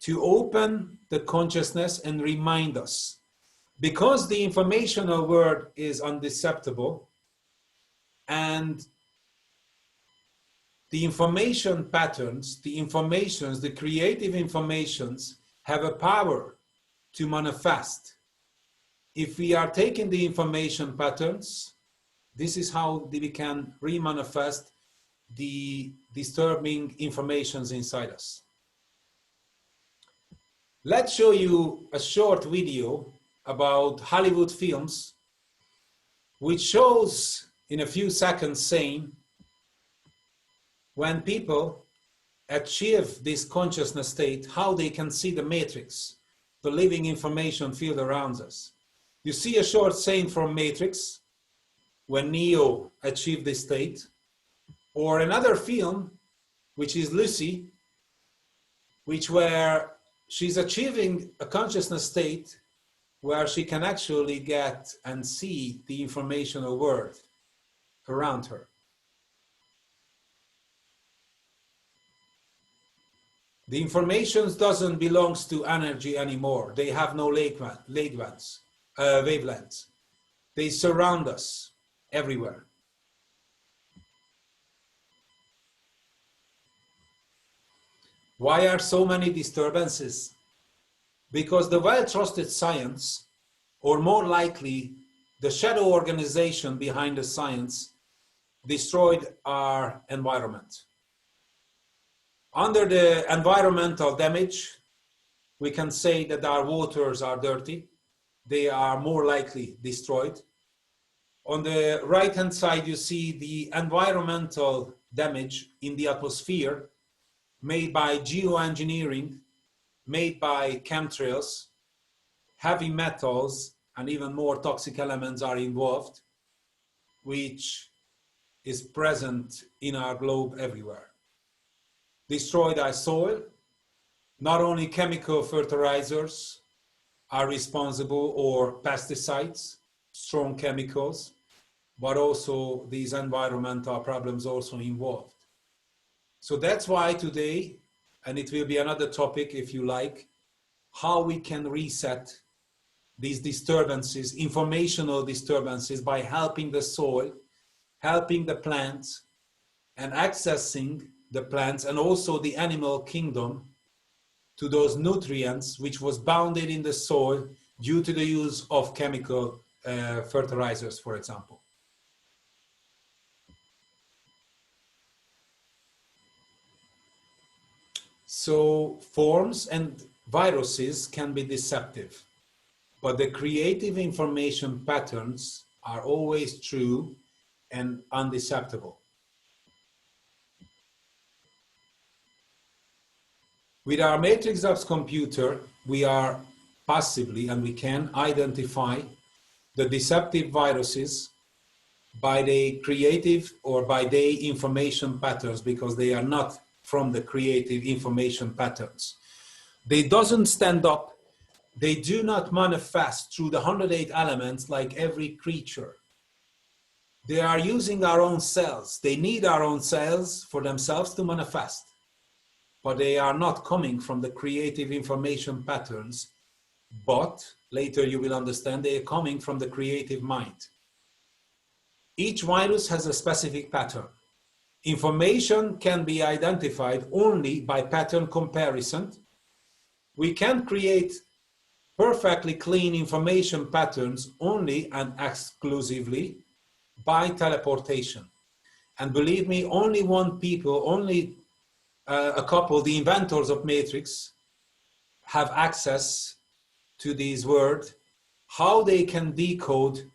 to open the consciousness and remind us. Because the informational word is undeceptible, and the information patterns, the informations, the creative informations have a power to manifest. If we are taking the information patterns, this is how we can re-manifest the disturbing informations inside us. Let's show you a short video about Hollywood films, which shows in a few seconds saying, when people achieve this consciousness state, how they can see the matrix, the living information field around us. You see a short saying from Matrix, when Neo achieved this state, or another film, which is Lucy, where she's achieving a consciousness state where she can actually get and see the informational world around her. The information doesn't belong to energy anymore. They have no wavelengths. They surround us everywhere. Why are so many disturbances? Because the well-trusted science, or more likely the shadow organization behind the science, destroyed our environment. Under the environmental damage, we can say that our waters are dirty. They are more likely destroyed. On the right-hand side, you see the environmental damage in the atmosphere made by geoengineering, made by chemtrails, heavy metals, and even more toxic elements are involved, which is present in our globe everywhere. Destroyed our soil. Not only chemical fertilizers are responsible, or pesticides, strong chemicals, but also these environmental problems also involved. So that's why today, and it will be another topic if you like, how we can reset these disturbances, informational disturbances, by helping the soil, helping the plants, and accessing the plants and also the animal kingdom to those nutrients which was bounded in the soil due to the use of chemical fertilizers, for example. So forms and viruses can be deceptive, but the creative information patterns are always true and undeceptible. With our matrix apps computer, we are passively, and we can identify the deceptive viruses by the creative or by the information patterns, because they are not from the creative information patterns. They doesn't stand up, they do not manifest through the 108 elements like every creature. They are using our own cells. They need our own cells for themselves to manifest. But they are not coming from the creative information patterns. But later you will understand they are coming from the creative mind. Each virus has a specific pattern. Information can be identified only by pattern comparison. We can create perfectly clean information patterns only and exclusively by teleportation. And believe me, only a couple, the inventors of Matrix, have access to these words, how they can decode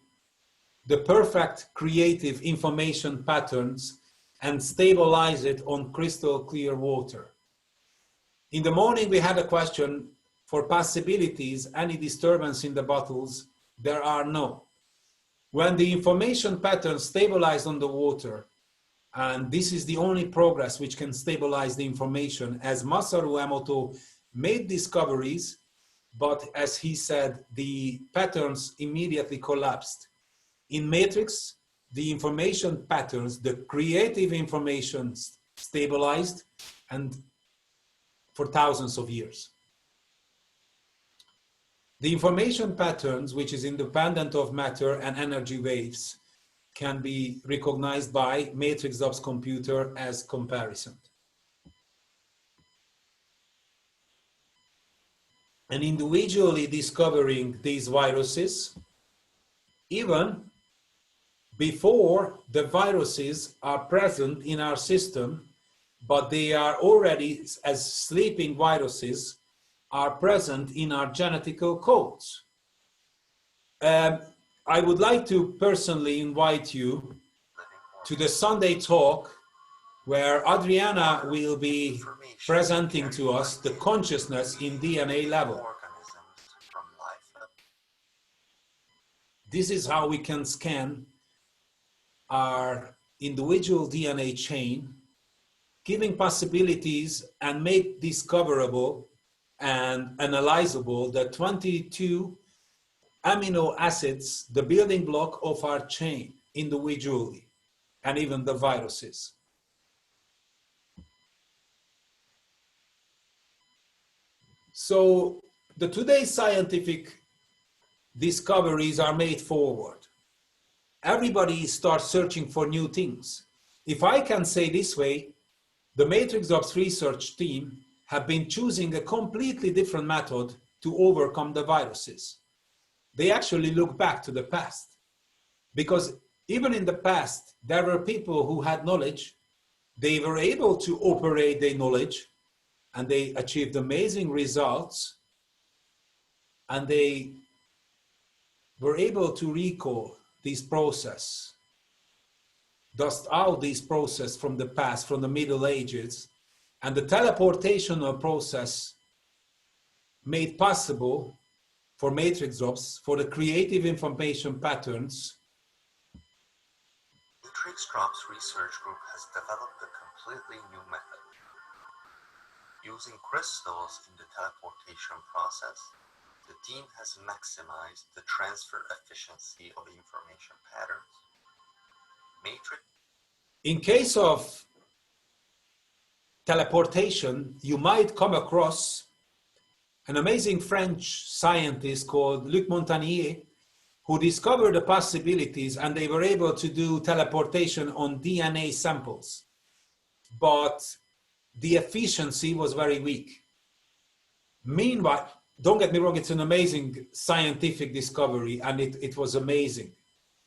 the perfect creative information patterns and stabilize it on crystal clear water. In the morning, we had a question for possibilities, any disturbance in the bottles? There are no. When the information pattern stabilized on the water, and this is the only progress which can stabilize the information, as Masaru Emoto made discoveries, but as he said, the patterns immediately collapsed. In Matrix, the information patterns, the creative information stabilized and for thousands of years. The information patterns, which is independent of matter and energy waves, can be recognized by Matrix Dub's computer as comparison. And individually discovering these viruses, even before the viruses are present in our system, but they are already, as sleeping viruses, are present in our genetical codes. I would like to personally invite you to the Sunday talk where Adriana will be presenting to us the consciousness in DNA level. This is how we can scan our individual DNA chain, giving possibilities and make discoverable and analyzable the 22 amino acids, the building block of our chain individually, and even the viruses. So today's scientific discoveries are made forward. Everybody starts searching for new things. If I can say this way, the Matrix Ops research team have been choosing a completely different method to overcome the viruses. They actually look back to the past, because even in the past, there were people who had knowledge. They were able to operate their knowledge and they achieved amazing results, and they were able to recall this process, dust out this process from the past, from the Middle Ages, and the teleportational process made possible for matrix drops, for the creative information patterns. Matrix Drops Research Group has developed a completely new method. Using crystals in the teleportation process, the team has maximized the transfer efficiency of information patterns. Matrix. In case of teleportation, you might come across an amazing French scientist called Luc Montagnier, who discovered the possibilities, and they were able to do teleportation on DNA samples. But the efficiency was very weak. Meanwhile, don't get me wrong, it's an amazing scientific discovery, and it was amazing.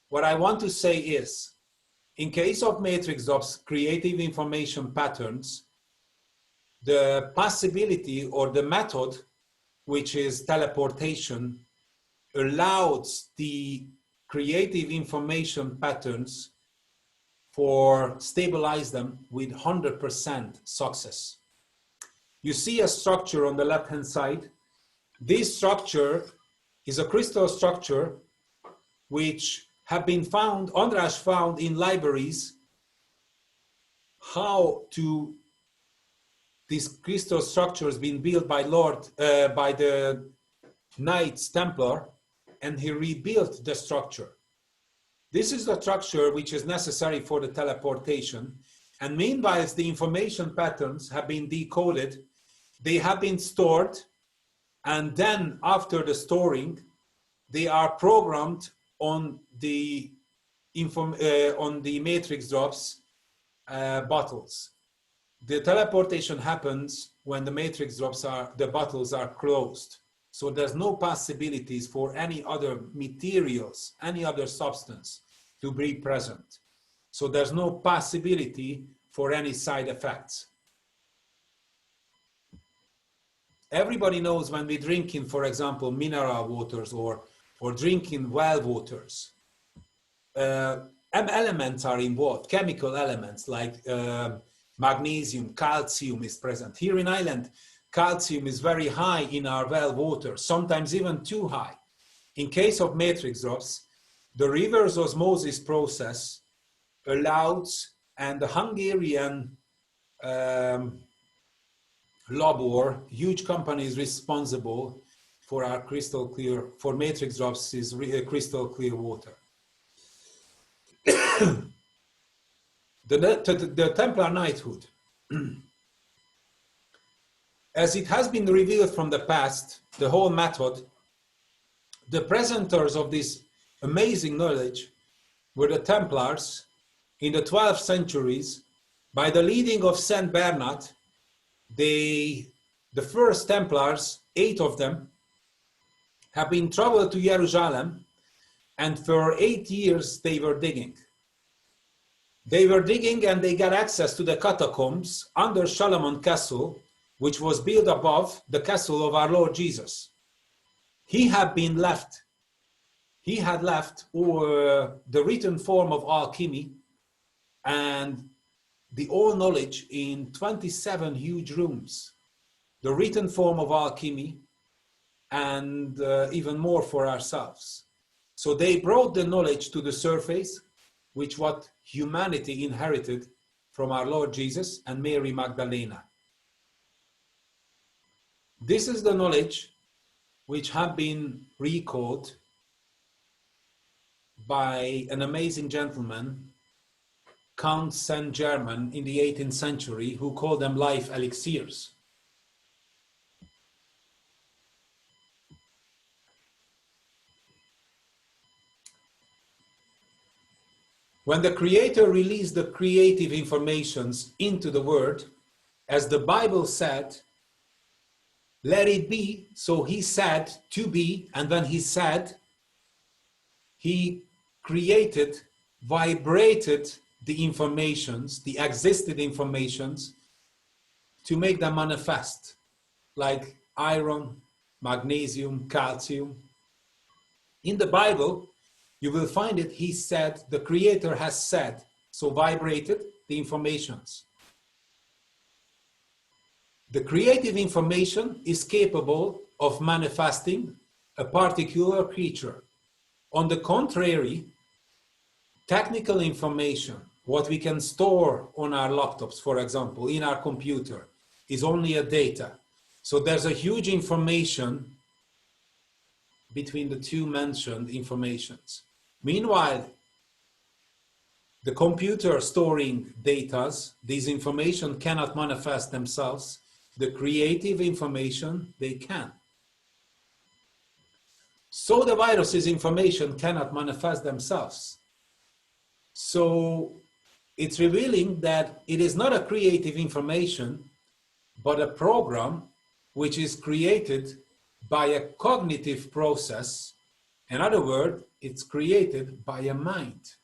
What I want to say is, in case of matrix ops, creative information patterns, the possibility or the method, which is teleportation, allows the creative information patterns for stabilize them with 100% success. You see a structure on the left-hand side. This structure is a crystal structure which have been found, András found in libraries how to this crystal structure has been built by by the Knights Templar, and he rebuilt the structure. This is the structure which is necessary for the teleportation. And meanwhile, the information patterns have been decoded, they have been stored, and then after the storing, they are programmed on the matrix drops bottles. The teleportation happens when the matrix drops the bottles are closed. So there's no possibilities for any other materials, any other substance to be present. So there's no possibility for any side effects. Everybody knows when we drink in, for example, mineral waters or drinking well waters, elements are involved, chemical elements like magnesium, calcium is present. Here in Ireland, calcium is very high in our well water, sometimes even too high. In case of matrix drops, the reverse osmosis process allows, and the Hungarian labor, huge company is responsible for our crystal clear, for matrix drops is crystal clear water. The Templar knighthood, as it has been revealed from the past, the whole method, the presenters of this amazing knowledge were the Templars in the 12th centuries. By the leading of Saint Bernard, the first Templars, 8 of them, have been traveled to Jerusalem, and for 8 years they were digging. They were digging and they got access to the catacombs under Solomon Castle, which was built above the castle of our Lord Jesus. He had left the written form of alchemy and the all knowledge in 27 huge rooms, the written form of alchemy, and even more for ourselves. So they brought the knowledge to the surface, which what humanity inherited from our Lord Jesus and Mary Magdalena. This is the knowledge which have been recalled by an amazing gentleman, Count Saint-Germain, in the 18th century, who called them life elixirs. When the Creator released the creative informations into the Word, as the Bible said, let it be, so he said to be, and when he said, he created, vibrated the informations, the existed informations, to make them manifest, like iron, magnesium, calcium. In the Bible, you will find it, he said, the Creator has said, so vibrated the informations. The creative information is capable of manifesting a particular creature. On the contrary, technical information, what we can store on our laptops, for example, in our computer, is only a data. So there's a huge information between the two mentioned informations. Meanwhile, the computer storing data, these information cannot manifest themselves. The creative information, they can. So the virus's information cannot manifest themselves. So it's revealing that it is not a creative information, but a program which is created by a cognitive process. In other words, it's created by a mind.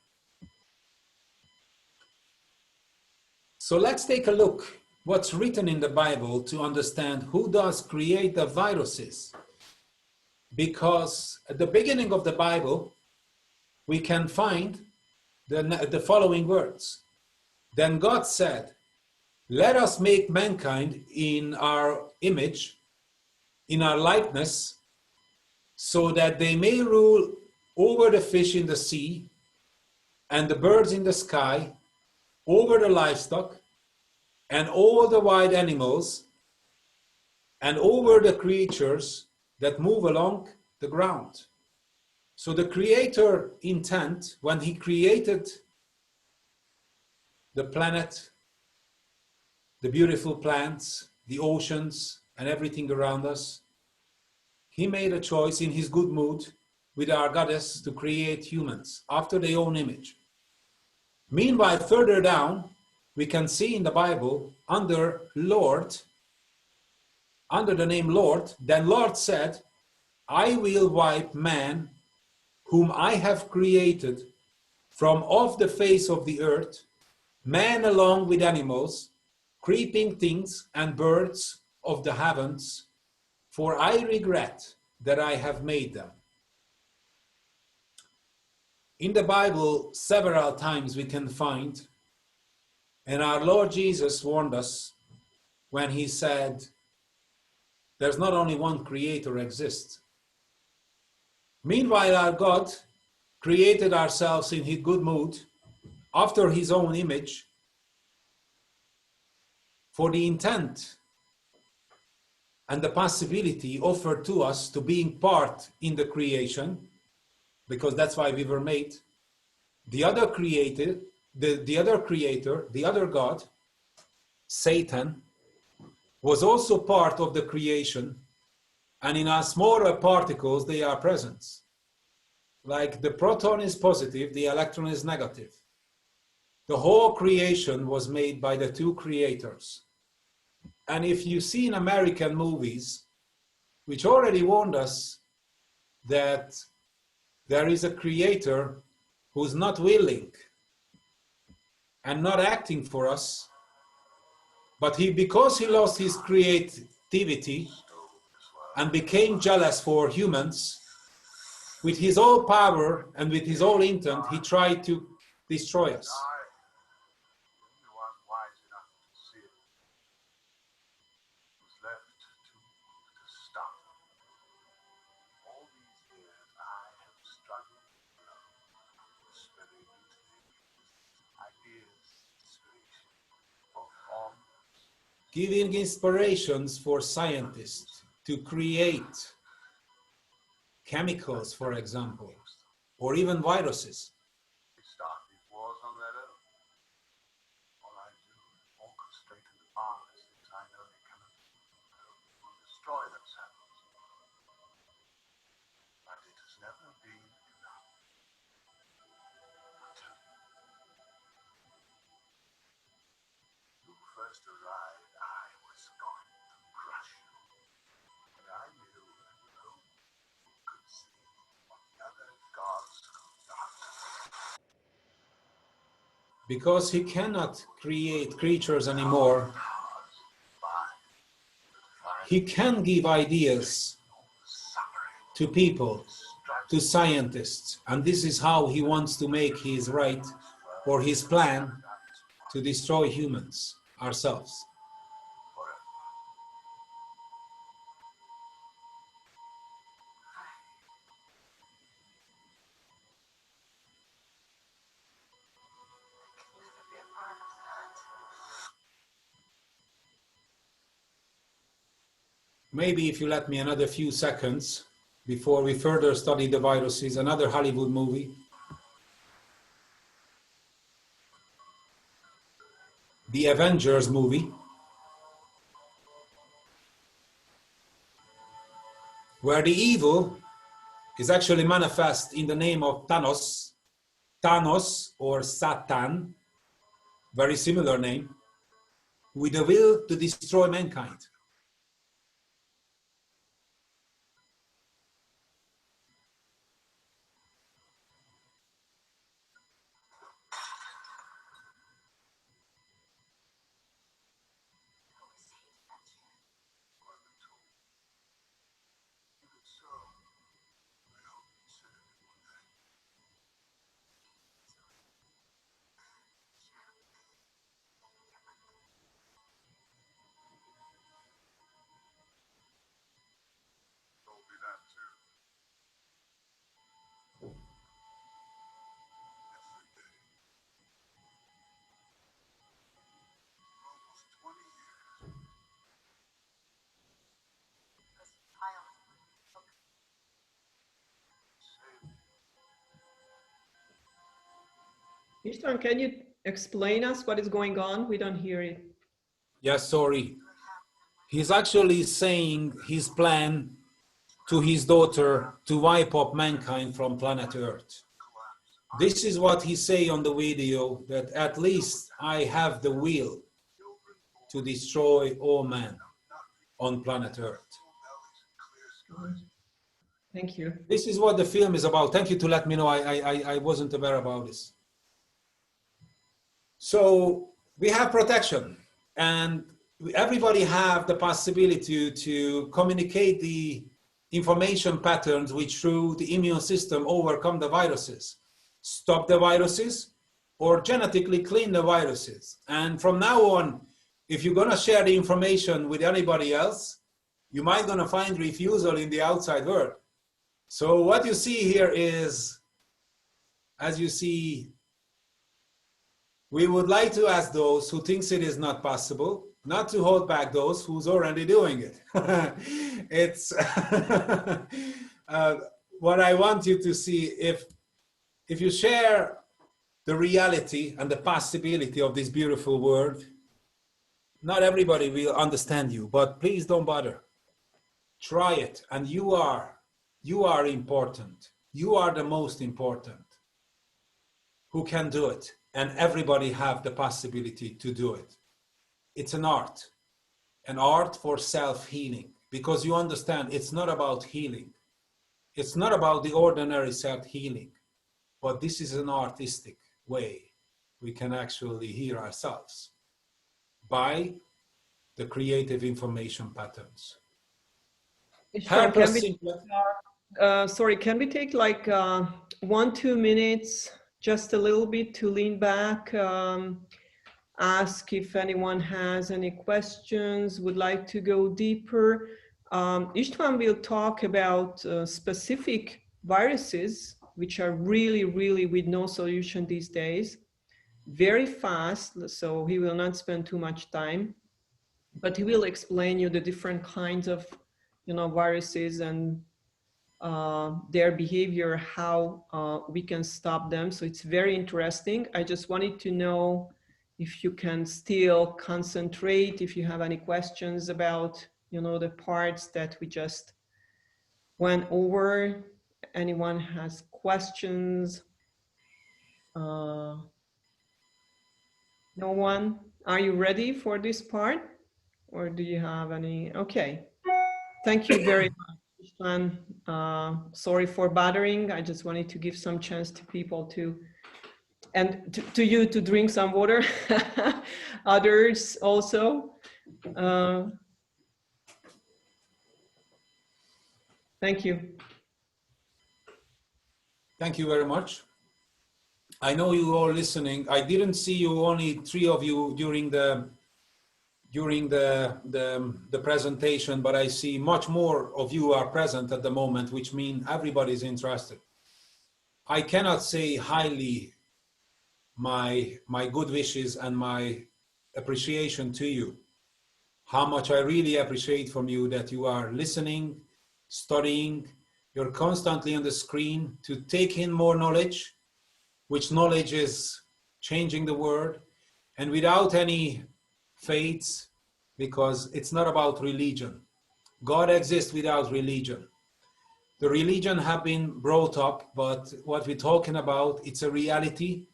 So let's take a look what's written in the Bible to understand who does create the viruses. Because at the beginning of the Bible, we can find the following words. Then God said, let us make mankind in our image, in our likeness, so that they may rule over the fish in the sea and the birds in the sky, over the livestock and all the wild animals, and over the creatures that move along the ground. So the Creator intent, when he created the planet, the beautiful plants, the oceans, and everything around us, he made a choice in his good mood with our goddess to create humans after their own image. Meanwhile, further down, we can see in the Bible under Lord, under the name Lord, then Lord said, I will wipe man whom I have created from off the face of the earth, man along with animals, creeping things and birds of the heavens, for I regret that I have made them. In the Bible, several times we can find, and our Lord Jesus warned us when he said, there's not only one creator exists. Meanwhile, our God created ourselves in his good mood, after his own image, for the intent and the possibility offered to us to being part in the creation, because that's why we were made. The other creator, the other God, Satan, was also part of the creation, and in our smaller particles they are present. Like the proton is positive, the electron is negative. The whole creation was made by the two creators. And if you see in American movies, which already warned us that there is a creator who's not willing and not acting for us, but because he lost his creativity and became jealous for humans, with his whole power and with his whole intent, he tried to destroy us. Giving inspirations for scientists to create chemicals, for example, or even viruses. Because he cannot create creatures anymore, he can give ideas to people, to scientists, and this is how he wants to make his right or his plan to destroy humans, ourselves. Maybe if you let me another few seconds before we further study the viruses, another Hollywood movie. The Avengers movie, where the evil is actually manifest in the name of Thanos, or Satan, very similar name, with the will to destroy mankind. Istvan, can you explain us what is going on? We don't hear it. Yes, sorry. He's actually saying his plan to his daughter to wipe up mankind from planet Earth. This is what he say on the video, that at least I have the will to destroy all man on planet Earth. Thank you. This is what the film is about. Thank you to let me know. I wasn't aware about this. So we have protection, and everybody have the possibility to communicate the information patterns which through the immune system overcome the viruses, stop the viruses, or genetically clean the viruses. And from now on, if you're gonna share the information with anybody else, you might gonna find refusal in the outside world. So what you see here is, as you see, we would like to ask those who thinks it is not possible, not to hold back those who's already doing it. It's what I want you to see. If you share the reality and the possibility of this beautiful world, not everybody will understand you, but please don't bother. Try it, and you are important. You are the most important who can do it, and everybody have the possibility to do it. It's an art for self-healing, because you understand it's not about healing. It's not about the ordinary self-healing, but this is an artistic way we can actually heal ourselves by the creative information patterns. Istvan, can we take like 1-2 minutes, just a little bit, to lean back, ask if anyone has any questions, would like to go deeper. Istvan will talk about specific viruses, which are really, really with no solution these days, very fast, so he will not spend too much time, but he will explain you the different kinds of, viruses and their behavior, how we can stop them. So it's very interesting. I just wanted to know if you can still concentrate, if you have any questions about, the parts that we just went over. Anyone has questions? No one? Are you ready for this part? Or do you have any? Okay. Thank you very much, Istvan. Sorry for bothering. I just wanted to give some chance to people to you to drink some water. Others also. Thank you. Thank you very much. I know you all listening. I didn't see you, only 3 of you during the presentation, but I see much more of you are present at the moment, which means everybody's interested. I cannot say highly my good wishes and my appreciation to you, how much I really appreciate from you that you are listening, studying, you're constantly on the screen to take in more knowledge, which knowledge is changing the world, and without any faiths, because it's not about religion. God exists without religion. The religion have been brought up, but what we're talking about, it's a reality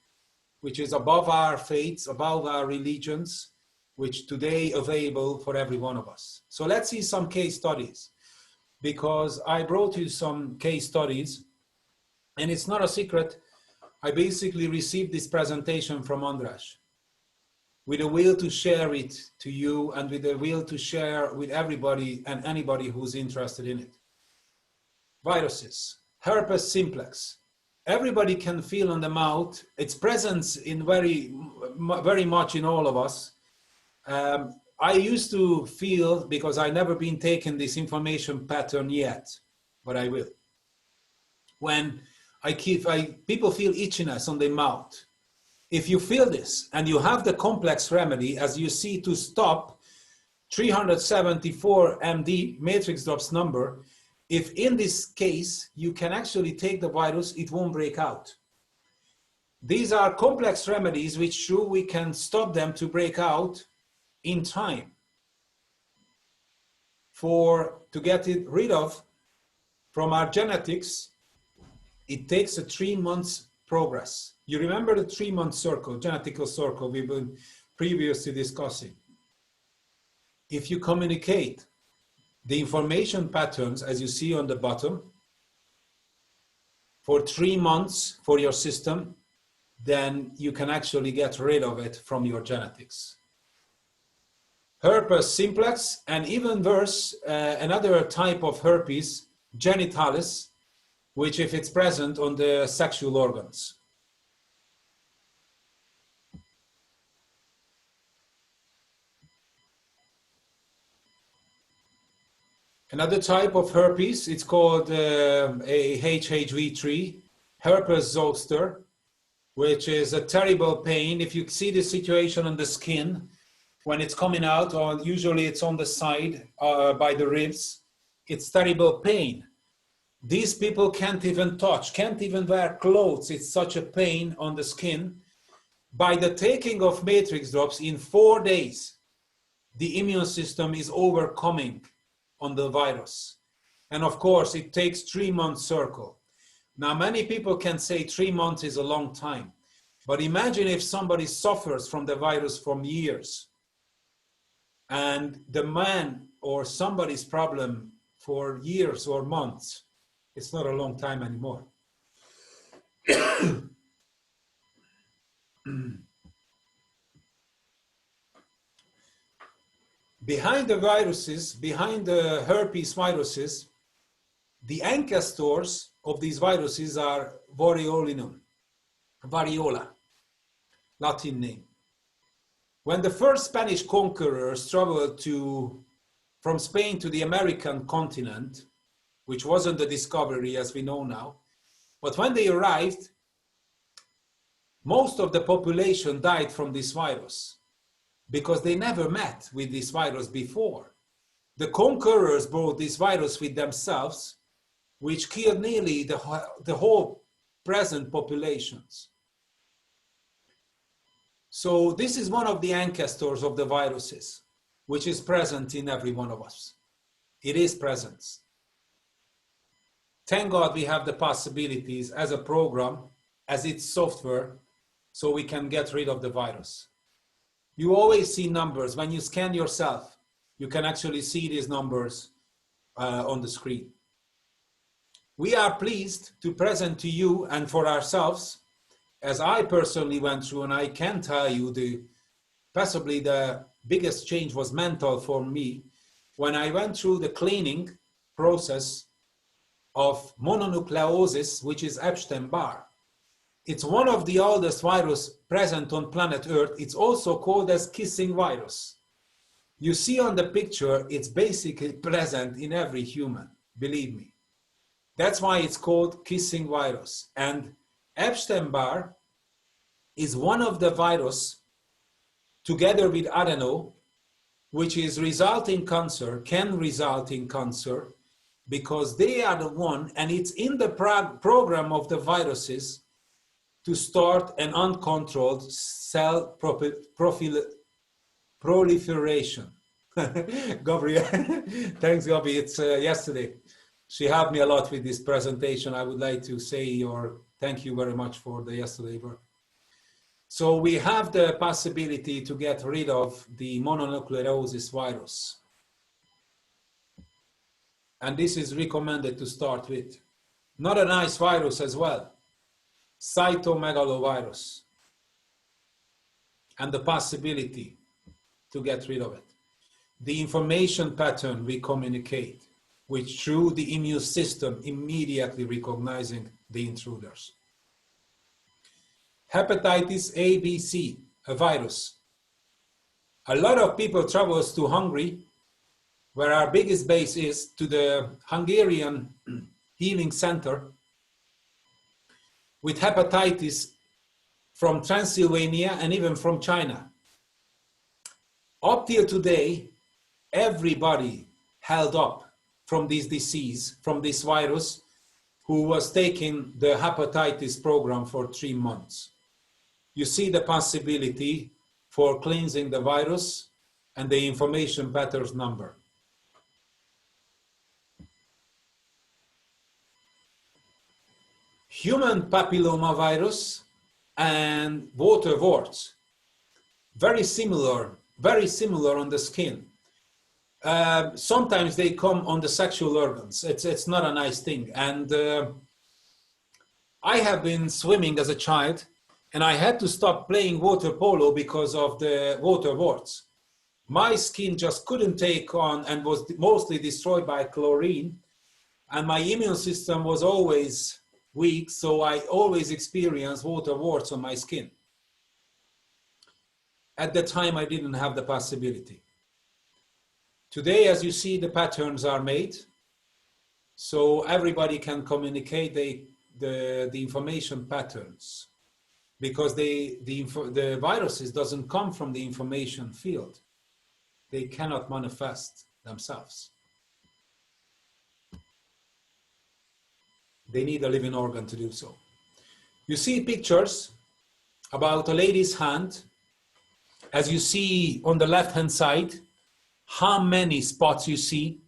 which is above our faiths, above our religions, which today available for every one of us. So let's see some case studies, because I brought you some case studies, and it's not a secret. I basically received this presentation from András with a will to share it to you, and with a will to share with everybody and anybody who's interested in it. Viruses, herpes simplex. Everybody can feel on the mouth. Its presence in very much in all of us. I used to feel, because I never been taken this information pattern yet, but I will. When people feel itchiness on their mouth. If you feel this and you have the complex remedy, as you see, to stop 374 MD matrix drops number, if in this case you can actually take the virus, it won't break out. These are complex remedies which sure we can stop them to break out in time. To get it rid of from our genetics, it takes a 3 months progress. You remember the 3-month circle, genetical circle we've been previously discussing. If you communicate the information patterns, as you see on the bottom, for 3 months for your system, then you can actually get rid of it from your genetics. Herpes simplex, and even worse, another type of herpes, genitalis, which if it's present on the sexual organs. Another type of herpes, it's called a HHV3, herpes zoster, which is a terrible pain. If you see the situation on the skin, when it's coming out, or usually it's on the side by the ribs, it's terrible pain. These people can't even touch, can't even wear clothes. It's such a pain on the skin. By the taking of matrix drops in 4 days, the immune system is overcoming on the virus. And of course, it takes 3 months circle. Now, many people can say 3 months is a long time, but imagine if somebody suffers from the virus for years, and the man or somebody's problem for years or months. It's not a long time anymore. Behind the viruses, behind the herpes viruses, the ancestors of these viruses are variola, Latin name. When the first Spanish conquerors traveled from Spain to the American continent, which wasn't the discovery as we know now, but when they arrived, most of the population died from this virus because they never met with this virus before. The conquerors brought this virus with themselves, which killed nearly the whole present populations. So this is one of the ancestors of the viruses, which is present in every one of us. It is presence. Thank God we have the possibilities as a program, as its software, so we can get rid of the virus. You always see numbers. When you scan yourself, you can actually see these numbers on the screen. We are pleased to present to you and for ourselves, as I personally went through, and I can tell you possibly the biggest change was mental for me when I went through the cleaning process of mononucleosis, which is Epstein-Barr. It's one of the oldest viruses present on planet Earth. It's also called as kissing virus. You see on the picture, it's basically present in every human, believe me. That's why it's called kissing virus. And Epstein-Barr is one of the virus, together with adeno, which is resulting cancer, can result in cancer, because they are the one, and it's in the program of the viruses to start an uncontrolled cell proliferation. Gabriel, thanks, Gabi. It's yesterday. She helped me a lot with this presentation. I would like to say thank you very much for the yesterday work. So we have the possibility to get rid of the mononucleosis virus. And this is recommended to start with. Not a nice virus as well. Cytomegalovirus. And the possibility to get rid of it. The information pattern we communicate, which through the immune system immediately recognizing the intruders. Hepatitis A, B, C, a virus. A lot of people travel to Hungary, where our biggest base is, to the Hungarian Healing Center, with hepatitis from Transylvania and even from China. Up till today, everybody held up from this disease, from this virus, who was taking the hepatitis program for 3 months. you see the possibility for cleansing the virus and the information patterns number. Human papillomavirus and water warts, very similar on the skin. Sometimes they come on the sexual organs. It's not a nice thing. And I have been swimming as a child, and I had to stop playing water polo because of the water warts. My skin just couldn't take on and was mostly destroyed by chlorine, and my immune system was always weak, so I always experienced water warts on my skin. At the time, I didn't have the possibility. Today, as you see, the patterns are made, so everybody can communicate the information patterns, because the viruses doesn't come from the information field. They cannot manifest themselves. They need a living organ to do so. You see pictures about a lady's hand. As you see on the left-hand side, how many spots you see.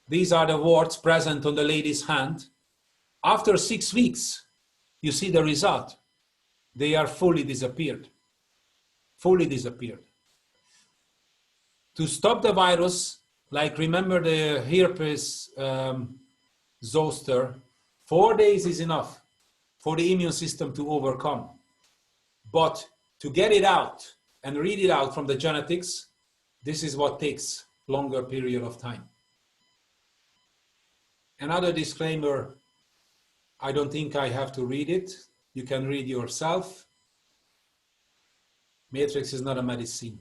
These are the warts present on the lady's hand. After 6 weeks, you see the result. They are fully disappeared. Fully disappeared. To stop the virus, like remember the herpes zoster, 4 days is enough for the immune system to overcome. But to get it out and read it out from the genetics, this is what takes longer period of time. Another disclaimer, I don't think I have to read it. You can read yourself. Matrix is not a medicine.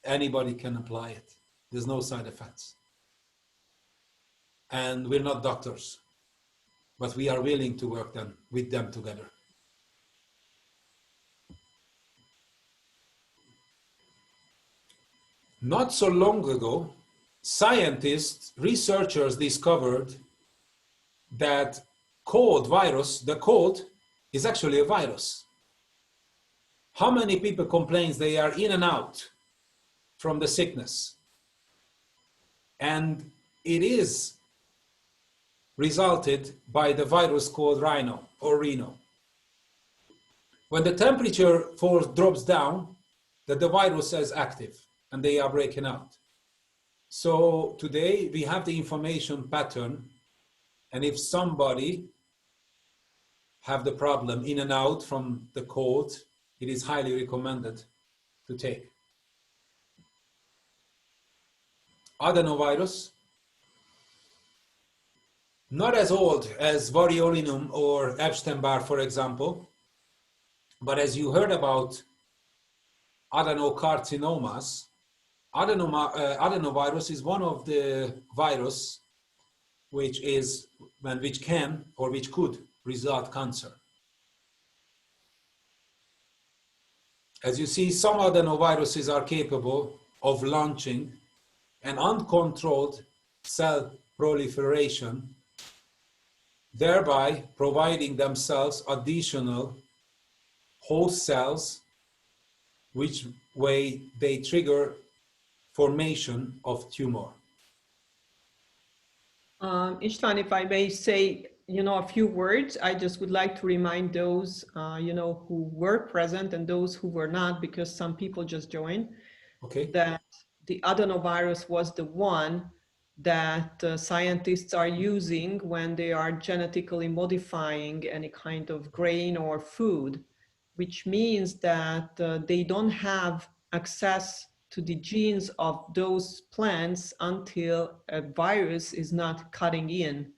Anybody can apply it. There's no side effects. And we're not doctors, but we are willing to work with them together. Not so long ago, scientists, researchers discovered that the cold is actually a virus. How many people complain they are in and out from the sickness? And it is resulted by the virus called Rhino or Rhino. When the temperature drops down, the virus is active and they are breaking out. So today we have the information pattern, and if somebody have the problem in and out from the cold, it is highly recommended to take. Adenovirus, not as old as variolinum or Epstein-Barr, for example, but as you heard about adenocarcinomas, adenovirus is one of the virus which can or which could result cancer. As you see, some adenoviruses are capable of launching an uncontrolled cell proliferation, thereby providing themselves additional host cells, which way they trigger formation of tumor. István, if I may say, a few words, I just would like to remind those, who were present and those who were not, because some people just joined, okay, that the adenovirus was the one that scientists are using when they are genetically modifying any kind of grain or food, which means that they don't have access to the genes of those plants until a virus is not cutting in.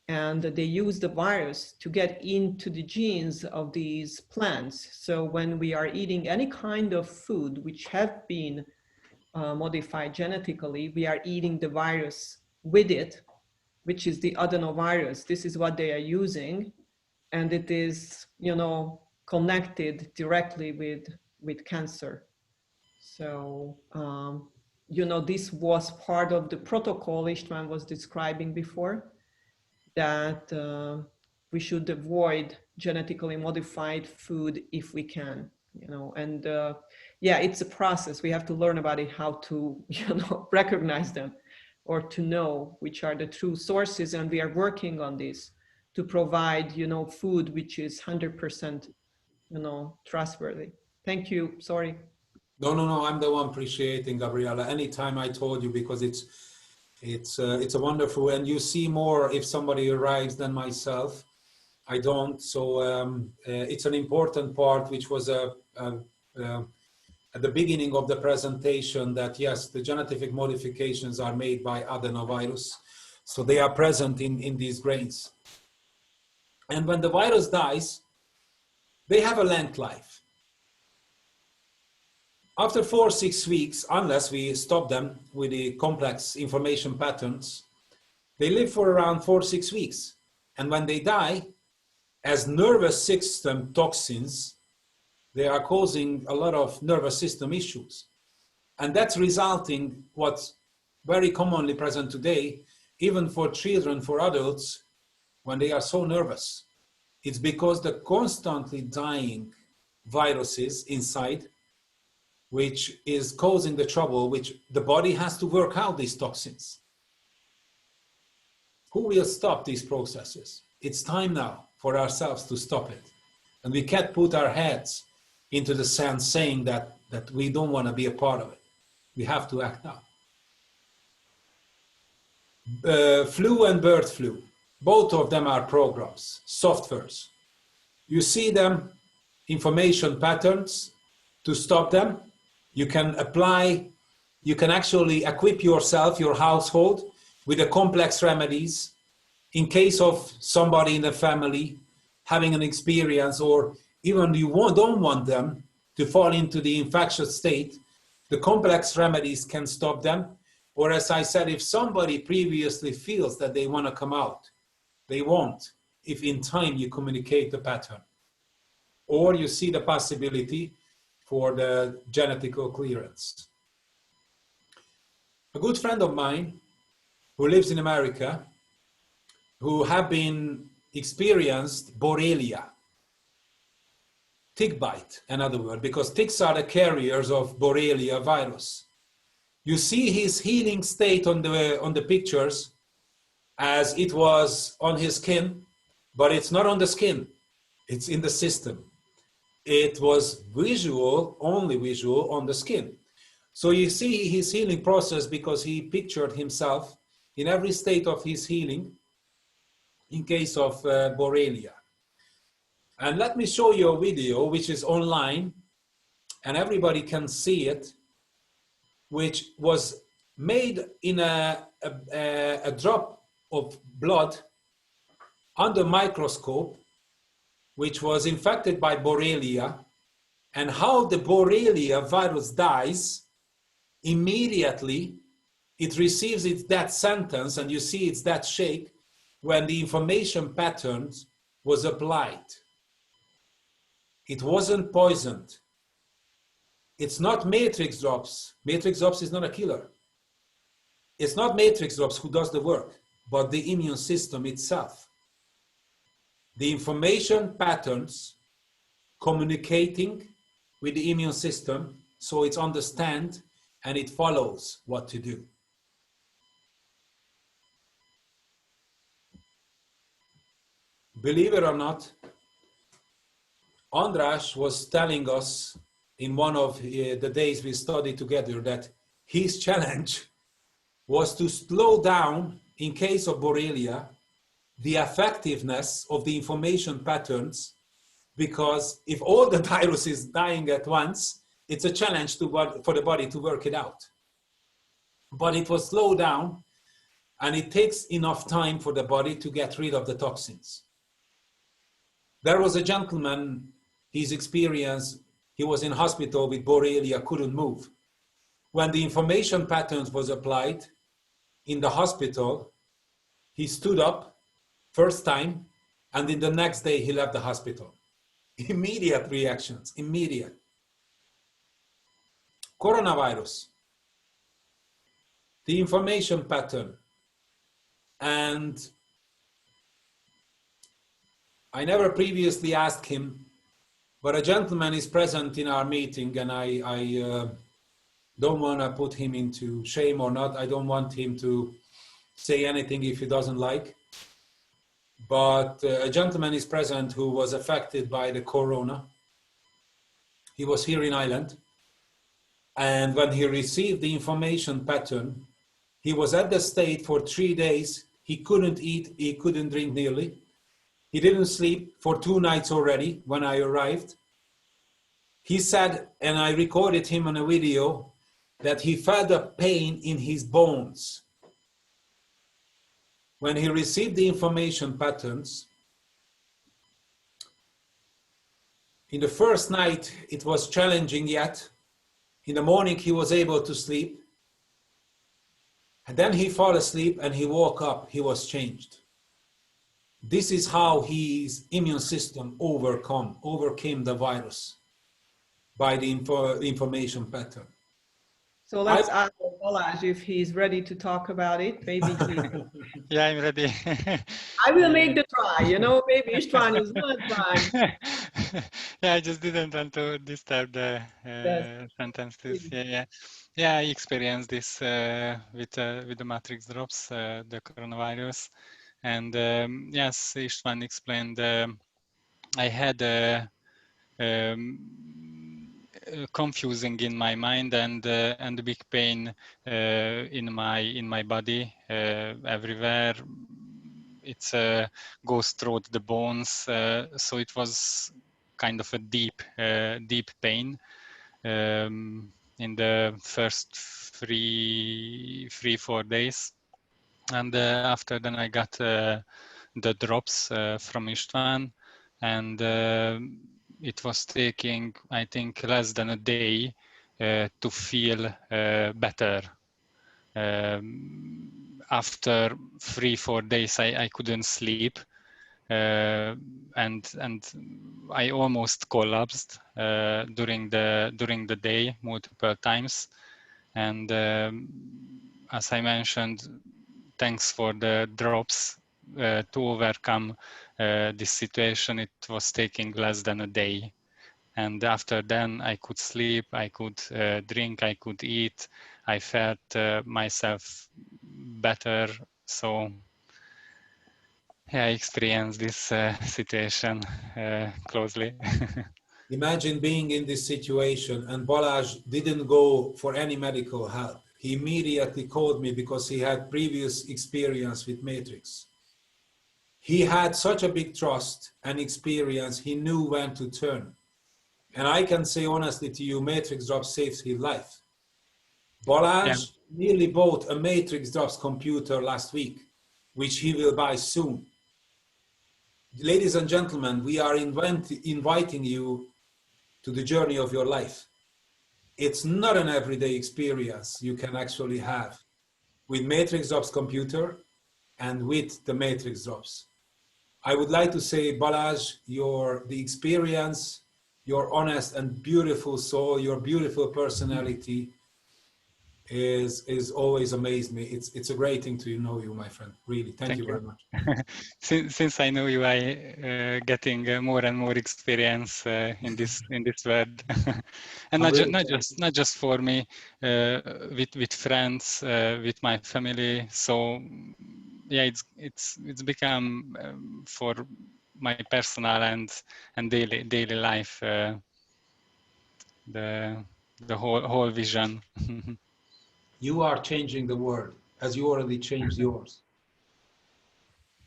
And they use the virus to get into the genes of these plants. So when we are eating any kind of food which have been modified genetically, we are eating the virus with it, which is the adenovirus. This is what they are using. And it is, connected directly with cancer. So, this was part of the protocol István was describing before, that we should avoid genetically modified food if we can. you know, and yeah, it's a process. We have to learn about it, how to, you know, recognize them, or to know which are the true sources. And we are working on this to provide, you know, food which is 100%, you know, trustworthy. Thank you. Sorry. No, no, no. I'm the one appreciating, Gabriela. Anytime I told you, because it's a wonderful, and you see more if somebody arrives than myself. I don't. So it's an important part, which was at the beginning of the presentation, that yes, the genotypic modifications are made by adenovirus. So they are present in these grains. And when the virus dies, they have a length life. After 4 or 6 weeks, unless we stop them with the complex information patterns, they live for around 4 or 6 weeks. And when they die, as nervous system toxins, they are causing a lot of nervous system issues. And that's resulting what's very commonly present today, even for children, for adults, when they are so nervous. It's because the constantly dying viruses inside, which is causing the trouble, which the body has to work out these toxins. Who will stop these processes? It's time now for ourselves to stop it. And we can't put our heads into the sand saying that we don't want to be a part of it. We have to act now. Flu and bird flu, both of them are programs, softwares. You see them, information patterns. To stop them, you can apply, you can actually equip yourself, your household, with the complex remedies in case of somebody in the family having an experience, or even you don't want them to fall into the infectious state. The complex remedies can stop them. Or as I said, if somebody previously feels that they want to come out, they won't, if in time you communicate the pattern. Or you see the possibility for the genetical clearance. A good friend of mine who lives in America, who have been experienced Borrelia, tick bite, another word, because ticks are the carriers of Borrelia virus. You see his healing state on the pictures as it was on his skin, but it's not on the skin, it's in the system. It was visual, only visual on the skin. So you see his healing process because he pictured himself in every state of his healing in case of Borrelia. And let me show you a video which is online and everybody can see it, which was made in a drop of blood under microscope, which was infected by Borrelia, and how the Borrelia virus dies immediately. It receives its death sentence, and you see its death shake when the information patterns was applied. It wasn't poisoned. It's not matrix drops. Matrix drops is not a killer. It's not matrix drops who does the work, but the immune system itself. The information patterns communicating with the immune system, so it understands and it follows what to do. Believe it or not, András was telling us in one of the days we studied together that his challenge was to slow down, in case of Borrelia, the effectiveness of the information patterns, because if all the virus is dying at once, it's a challenge for the body to work it out. But it was slowed down, and it takes enough time for the body to get rid of the toxins. There was a gentleman, his experience, he was in hospital with Borrelia, couldn't move. When the information patterns was applied in the hospital, he stood up first time, and in the next day he left the hospital. Immediate reactions, immediate. Coronavirus, the information pattern. And I never previously asked him, but a gentleman is present in our meeting, and I don't want to put him into shame or not. I don't want him to say anything if he doesn't like. But a gentleman is present who was affected by the corona. He was here in Ireland. And when he received the information pattern, he was at the state for 3 days. He couldn't eat, he couldn't drink nearly. He didn't sleep for 2 nights already when I arrived. He said, and I recorded him on a video, that he felt a pain in his bones. When he received the information patterns, in the first night it was challenging yet. In the morning he was able to sleep. And then he fell asleep and he woke up, he was changed. This is how his immune system overcame the virus, by the information pattern. So let's ask Balazs if he's ready to talk about it. Maybe he... Yeah, I'm ready. I will make the try, you know, maybe István is not trying. Yeah, I just didn't want to disturb the Yes. sentences. Yeah. I experienced this with the matrix drops, the coronavirus, and yes, István explained. I had confusing in my mind and a big pain in my body everywhere. It's goes through the bones, so it was kind of a deep pain in the first 4 days, and after then I got the drops from István, and it was taking, I think, less than a day to feel better. After 3-4 days, I couldn't sleep, and I almost collapsed during the day multiple times. And as I mentioned, thanks for the drops to overcome this situation. It was taking less than a day. And after then I could sleep, I could drink, I could eat. I felt myself better. So yeah, I experienced this situation closely. Imagine being in this situation, and Balazs didn't go for any medical help. He immediately called me because he had previous experience with Matrix. He had such a big trust and experience, he knew when to turn. And I can say honestly to you, Matrix Drops saved his life. Balazs nearly bought a Matrix Drops computer last week, which he will buy soon. Ladies and gentlemen, we are inviting you to the journey of your life. It's not an everyday experience you can actually have with Matrix Drops computer and with the Matrix Drops. I would like to say, Balazs, the experience, your honest and beautiful soul, your beautiful personality is always amazed me. It's a great thing to know you, my friend. Really, thank you very much. Since I know you, I getting more and more experience in this world, and not just for me, with friends, with my family. So yeah, it's become for my personal and daily life the whole vision. You are changing the world as you already changed yours.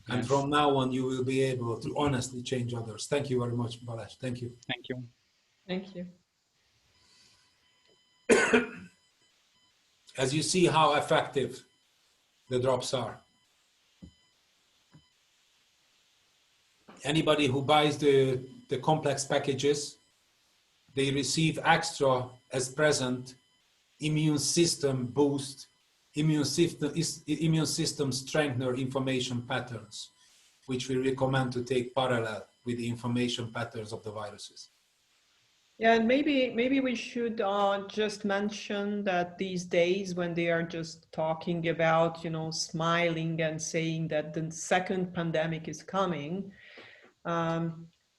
And Yes. from now on, you will be able to honestly change others. Thank you very much, Balazs. Thank you. Thank you. Thank you. As you see how effective the drops are. Anybody who buys the complex packages, they receive extra as present immune system boost, immune system strengthener information patterns, which we recommend to take parallel with the information patterns of the viruses. Yeah, and maybe we should just mention that these days when they are just talking about, you know, smiling and saying that the second pandemic is coming,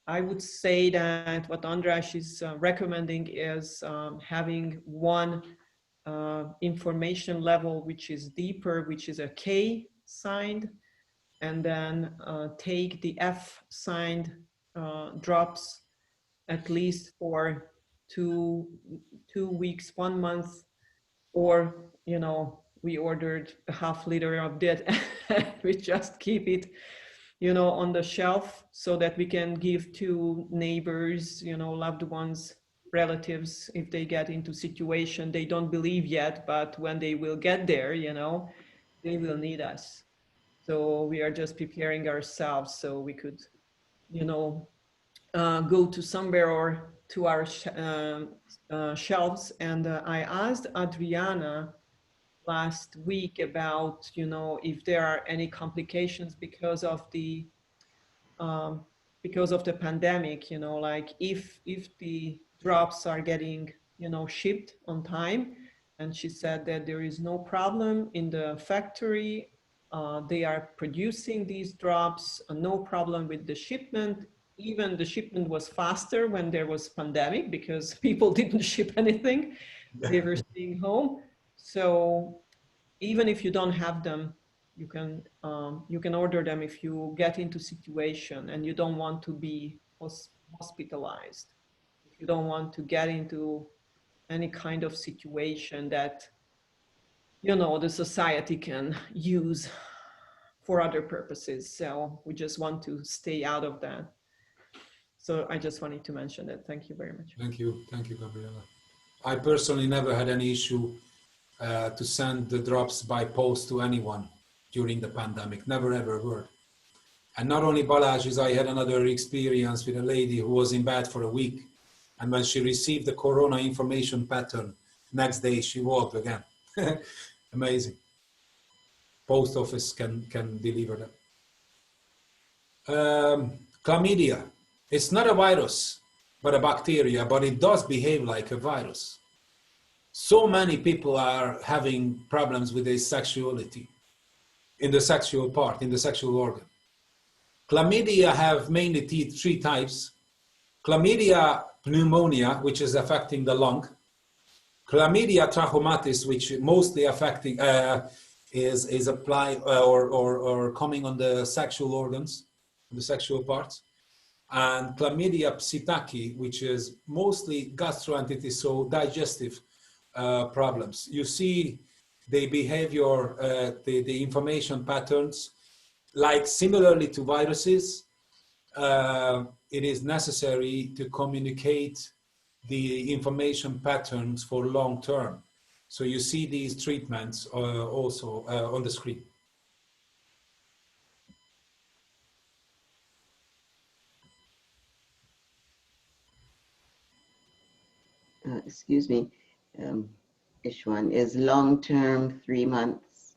I would say that what András is recommending is having one information level which is deeper, which is a K signed, and then take the F signed drops at least for two weeks, 1 month, or we ordered a half liter of that. We just keep it on the shelf so that we can give to neighbors, loved ones, relatives, if they get into situation they don't believe yet, but when they will get there, they will need us. So we are just preparing ourselves so we could, go to somewhere or to our shelves. And I asked Adriana last week about, if there are any complications um, because of the pandemic, like if the drops are getting, shipped on time. And she said that there is no problem in the factory. They are producing these drops, no problem with the shipment. Even the shipment was faster when there was pandemic because people didn't ship anything. They were staying home. So even if you don't have them, you can order them if you get into situation and you don't want to be hospitalized, if you don't want to get into any kind of situation that the society can use for other purposes. So we just want to stay out of that. So I just wanted to mention that. Thank you very much. Thank you, Gabriela. I personally never had any issue to send the drops by post to anyone during the pandemic. Never ever word. And not only Balazs, I had another experience with a lady who was in bed for a week. And when she received the corona information pattern, next day she walked again. Amazing. Post office can deliver that. Chlamydia. It's not a virus, but a bacteria, but it does behave like a virus. So many people are having problems with their sexuality, in the sexual part, in the sexual organ. Chlamydia have mainly three types. Chlamydia pneumonia, which is affecting the lung. Chlamydia trachomatis, which mostly affecting is apply or coming on the sexual organs, the sexual parts. And Chlamydia psittaci, which is mostly gastroenteritis, so digestive problems. You see the behavior, the information patterns, like similarly to viruses, it is necessary to communicate the information patterns for long term. So you see these treatments also on the screen. Excuse me, Ishwan, is long-term 3 months,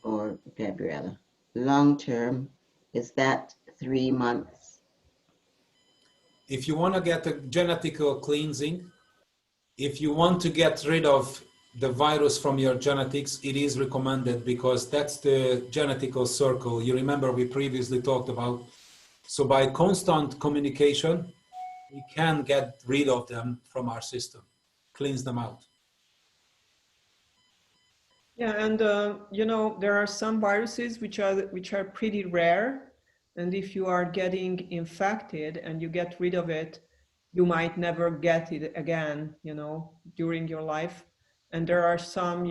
or Gabriella? Long-term, is that 3 months? If you want to get a genetical cleansing, if you want to get rid of the virus from your genetics, it is recommended because that's the genetical circle. You remember we previously talked about. So by constant communication, we can get rid of them from our system, cleanse them out. Yeah, and there are some viruses which are pretty rare, and if you are getting infected and you get rid of it, you might never get it again, during your life. And there are some,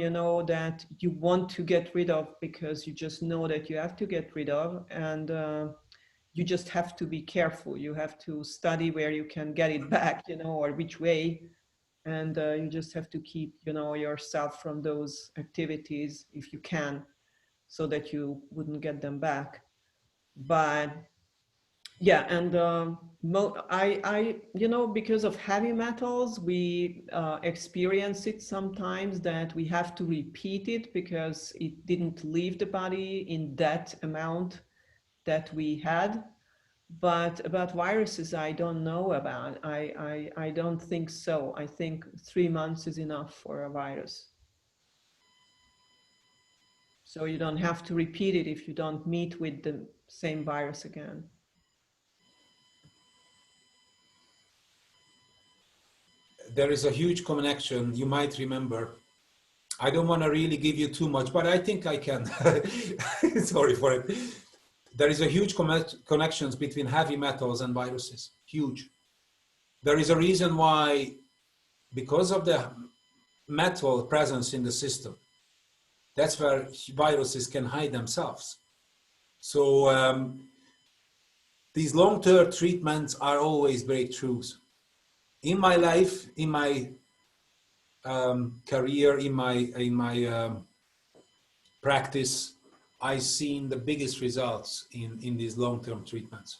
that you want to get rid of because you just know that you have to get rid of, and you just have to be careful. You have to study where you can get it back, or which way. And you just have to keep, yourself from those activities if you can, so that you wouldn't get them back. But yeah, and because of heavy metals, we experience it sometimes that we have to repeat it because it didn't leave the body in that amount that we had. But about viruses, I don't know about. I don't think so. I think 3 months is enough for a virus. So you don't have to repeat it if you don't meet with the same virus again. there is a huge connection. You might remember. I don't want to really give you too much, but I think I can. Sorry for it. There is a huge connections between heavy metals and viruses. Huge. There is a reason why, because of the metal presence in the system, that's where viruses can hide themselves. So these long-term treatments are always breakthroughs. In my life, in my career, in my practice, I've seen the biggest results in these long-term treatments.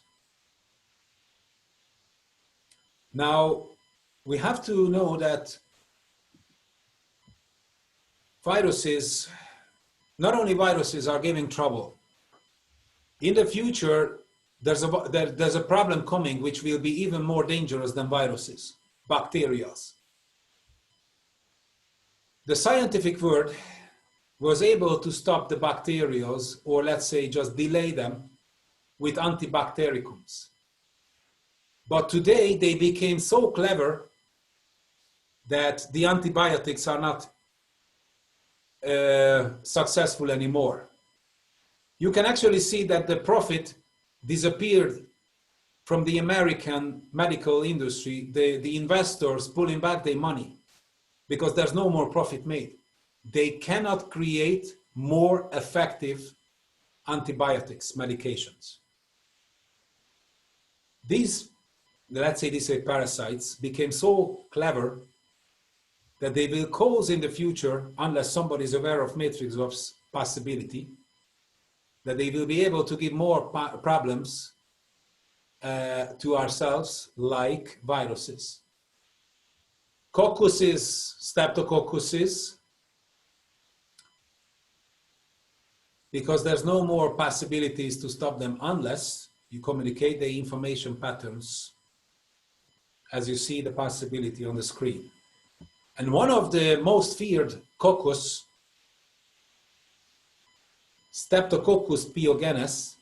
Now, we have to know that viruses, not only viruses are giving trouble. In the future, there's a problem coming which will be even more dangerous than viruses, bacteria. The scientific world was able to stop the bacteria, or let's say just delay them, with antibactericums. But today they became so clever that the antibiotics are not successful anymore. You can actually see that the profit disappeared from the American medical industry, the investors pulling back their money because there's no more profit made. They cannot create more effective antibiotics, medications. These, let's say these parasites, became so clever that they will cause in the future, unless somebody is aware of matrix of possibility, that they will be able to give more problems to ourselves, like viruses. Coccuses, streptococcuses, because there's no more possibilities to stop them unless you communicate the information patterns, as you see the possibility on the screen. And one of the most feared coccus, Streptococcus pyogenes,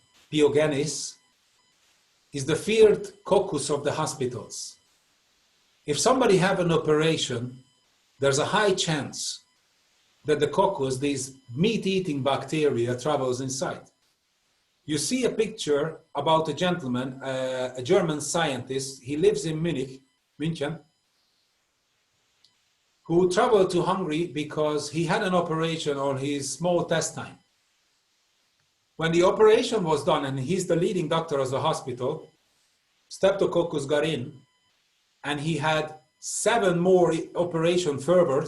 is the feared coccus of the hospitals. If somebody have an operation, there's a high chance that the coccus, these meat-eating bacteria, travels inside. You see a picture about a gentleman, a German scientist, he lives in München, who traveled to Hungary because he had an operation on his small intestine. When the operation was done, and he's the leading doctor of the hospital, Streptococcus got in, and he had 7 more operations further,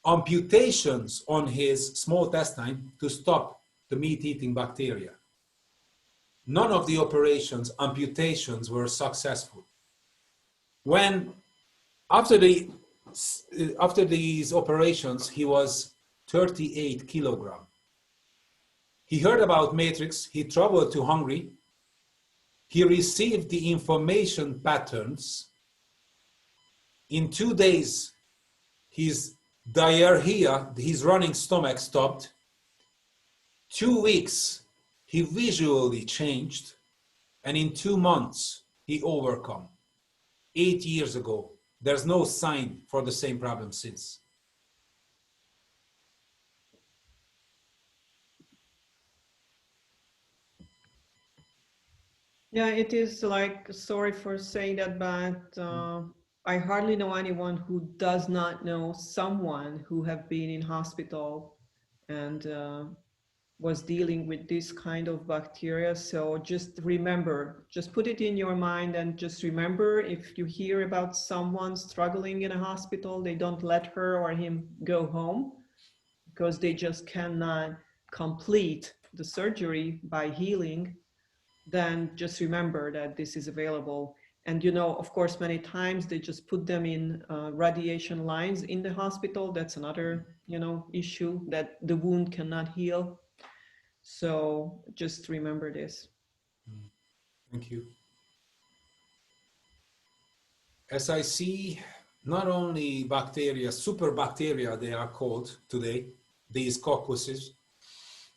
amputations on his small intestine to stop the meat-eating bacteria. None of the operations, amputations, were successful. When, after these operations, he was 38 kilograms. He heard about Matrix, he traveled to Hungary, he received the information patterns. In 2 days, his diarrhea, his running stomach stopped. 2 weeks, he visually changed, and in 2 months, he overcome. 8 years ago, there's no sign for the same problem since. Yeah, it is like, sorry for saying that, but I hardly know anyone who does not know someone who have been in hospital and was dealing with this kind of bacteria. So just remember, just put it in your mind and just remember, if you hear about someone struggling in a hospital, they don't let her or him go home because they just cannot complete the surgery by healing. Then just remember that this is available. And, you know, of course, many times they just put them in radiation lines in the hospital. That's another, you know, issue, that the wound cannot heal. So just remember this. Thank you. As I see, not only bacteria, superbacteria they are called today, these coccuses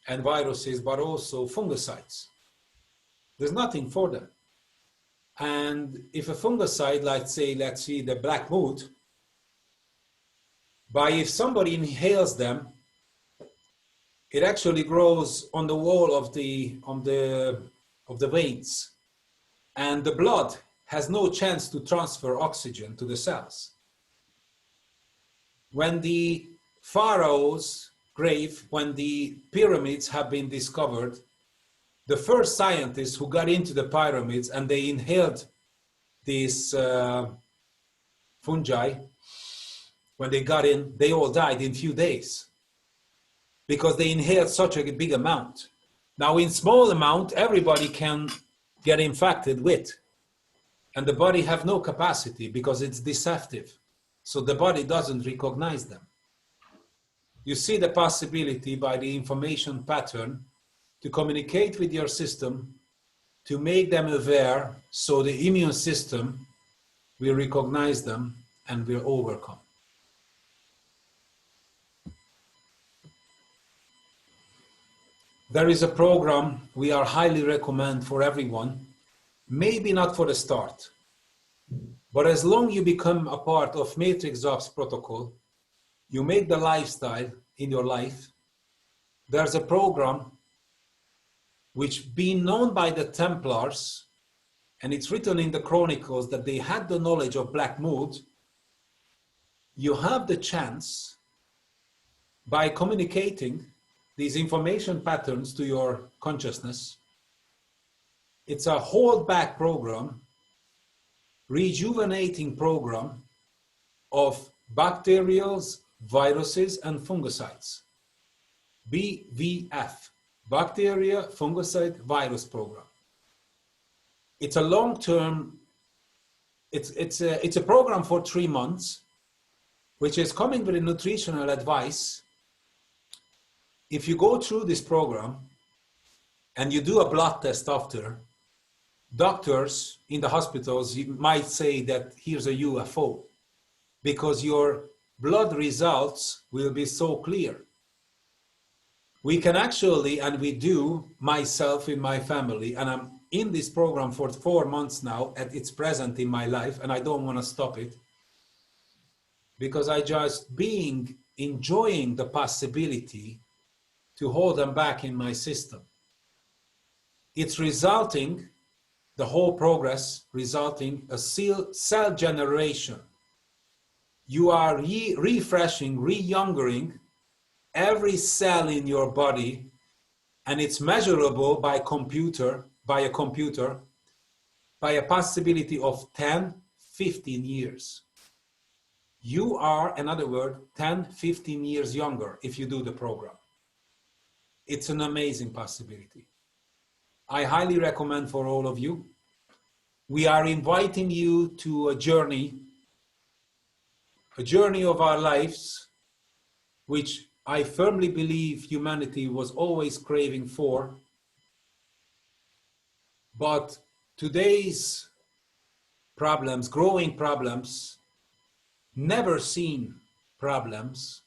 and viruses, but also fungicides. There's nothing for them. And if a fungicide, let's see the black mold, if somebody inhales them, it actually grows on the wall of the veins, and the blood has no chance to transfer oxygen to the cells. When the pharaoh's grave, when the pyramids have been discovered, the first scientists who got into the pyramids and they inhaled these fungi, when they got in, they all died in a few days because they inhaled such a big amount. Now, in small amount, everybody can get infected with, and the body have no capacity because it's deceptive. So the body doesn't recognize them. You see the possibility by the information pattern to communicate with your system, to make them aware so the immune system will recognize them and will overcome. There is a program we are highly recommend for everyone, maybe not for the start, but as long you become a part of Matrix Ops protocol, you make the lifestyle in your life. There's a program which been known by the Templars, and it's written in the chronicles that they had the knowledge of black mold. You have the chance, by communicating these information patterns to your consciousness, it's a hold back program, rejuvenating program of bacterials, viruses, and fungicides. BVF, Bacteria, Fungicide, Virus Program. It's a long-term, it's a program for 3 months, which is coming with a nutritional advice. If you go through this program and you do a blood test after, doctors in the hospitals might say that here's a UFO because your blood results will be so clear. We can actually, and we do, myself in my family, and I'm in this program for 4 months now, and it's present in my life, and I don't want to stop it because I just enjoying the possibility to hold them back in my system. It's resulting, the whole progress resulting a cell generation. You are refreshing, re-youngering every cell in your body, and it's measurable by a computer, by a possibility of 10, 15 years. You are, in other words, 10, 15 years younger if you do the program. It's an amazing possibility. I highly recommend for all of you. We are inviting you to a journey of our lives, which I firmly believe humanity was always craving for. But today's problems, growing problems, never seen problems,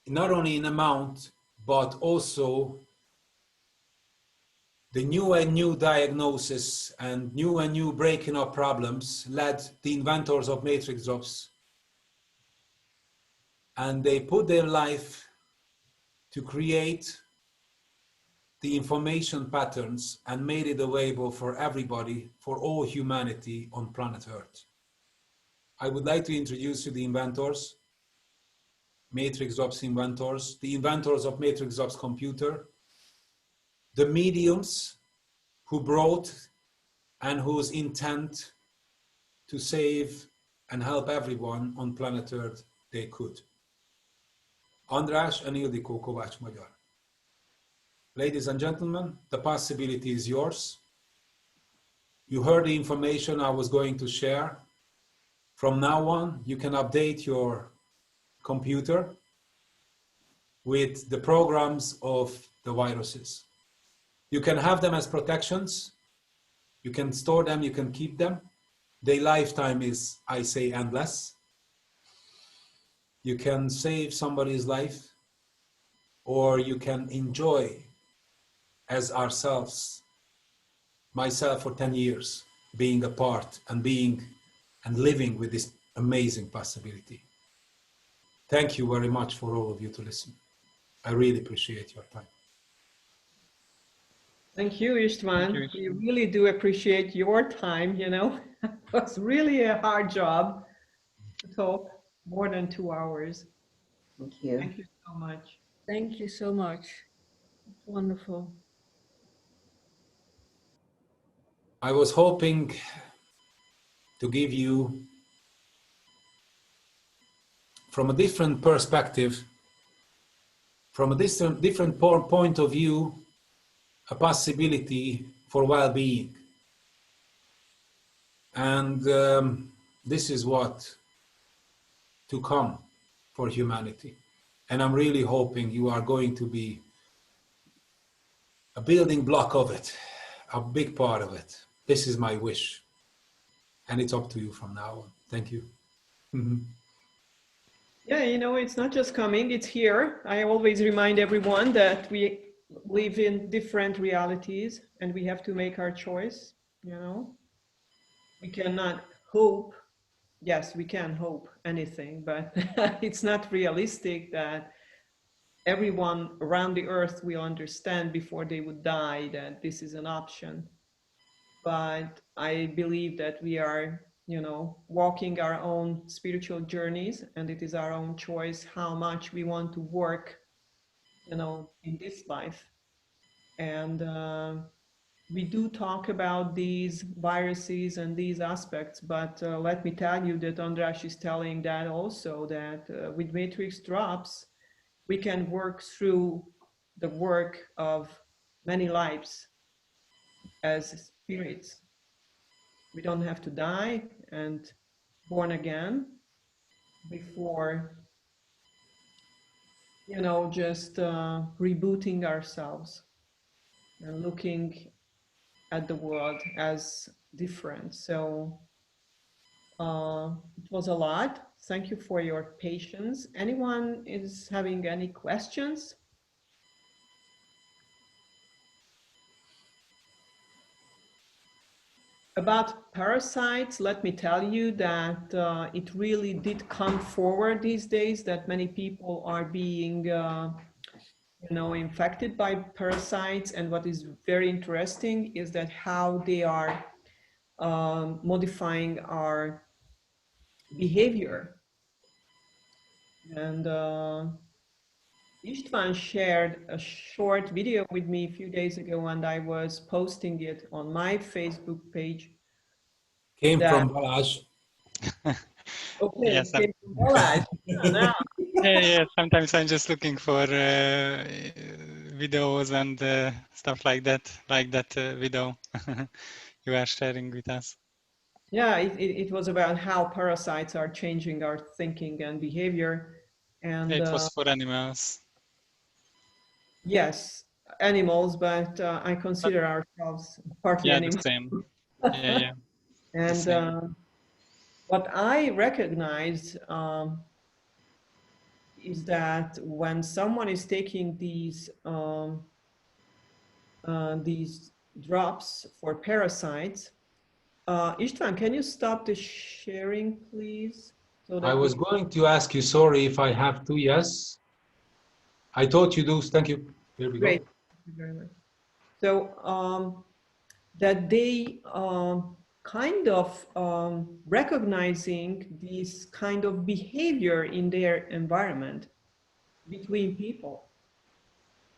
not only in amount, but also the new diagnosis and new breaking up problems led the inventors of Matrix Ops, and they put their life to create the information patterns and made it available for everybody, for all humanity on planet Earth. I would like to introduce you the inventors, Matrix Ops inventors, the inventors of Matrix Ops computer, the mediums who brought and whose intent to save and help everyone on planet Earth they could. András and Ildikó Kovács Magyar. Ladies and gentlemen, the possibility is yours. You heard the information I was going to share. From now on, you can update your computer with the programs of the viruses. You can have them as protections. You can store them, you can keep them. Their lifetime is, I say, endless. You can save somebody's life, or you can enjoy as ourselves, myself for 10 years. being a part and being and living with this amazing possibility. Thank you very much for all of you to listen. I really appreciate your time. Thank you, Istvan. Thank you, We Istvan. really do appreciate your time, you know. It was really a hard job to talk more than 2 hours. Thank you. Thank you so much. Thank you so much. It's wonderful. I was hoping to give you, from a different perspective, from a different point of view, a possibility for well-being. And this is what to come for humanity. And I'm really hoping you are going to be a building block of it, a big part of it. This is my wish. And it's up to you from now on. Thank you. Yeah, you know, it's not just coming, it's here. I always remind everyone that we live in different realities and we have to make our choice, you know. We cannot hope. Yes, we can hope anything, but it's not realistic that everyone around the earth will understand before they would die that this is an option. But I believe that we are, you know, walking our own spiritual journeys, and it is our own choice how much we want to work, you know, in this life. And we do talk about these viruses and these aspects, but let me tell you that András is telling that also, that with matrix drops, we can work through the work of many lives as spirits. We don't have to die and born again before, you know, just rebooting ourselves and looking at the world as different. So it was a lot. Thank you for your patience. Anyone is having any questions? About parasites, let me tell you that it really did come forward these days that many people are being you know, infected by parasites. And what is very interesting is that how they are modifying our behavior. And Istvan shared a short video with me a few days ago, and I was posting it on my Facebook page. Came from Balazs. Okay, Yes, came from Balazs. Now. yeah. Sometimes I'm just looking for videos and stuff like that video you are sharing with us. Yeah, it was about how parasites are changing our thinking and behavior. And It was for animals. yes, animals, but I consider ourselves partly Yeah, the animals. same. Yeah. The And same. what I recognize is that when someone is taking these drops for parasites, Istvan, can you stop the sharing, please? So I that was going to ask you, sorry if I have to, yes. I thought you do, thank you. Here we great. go. Thank you very much. So that they kind of recognizing this kind of behavior in their environment between people.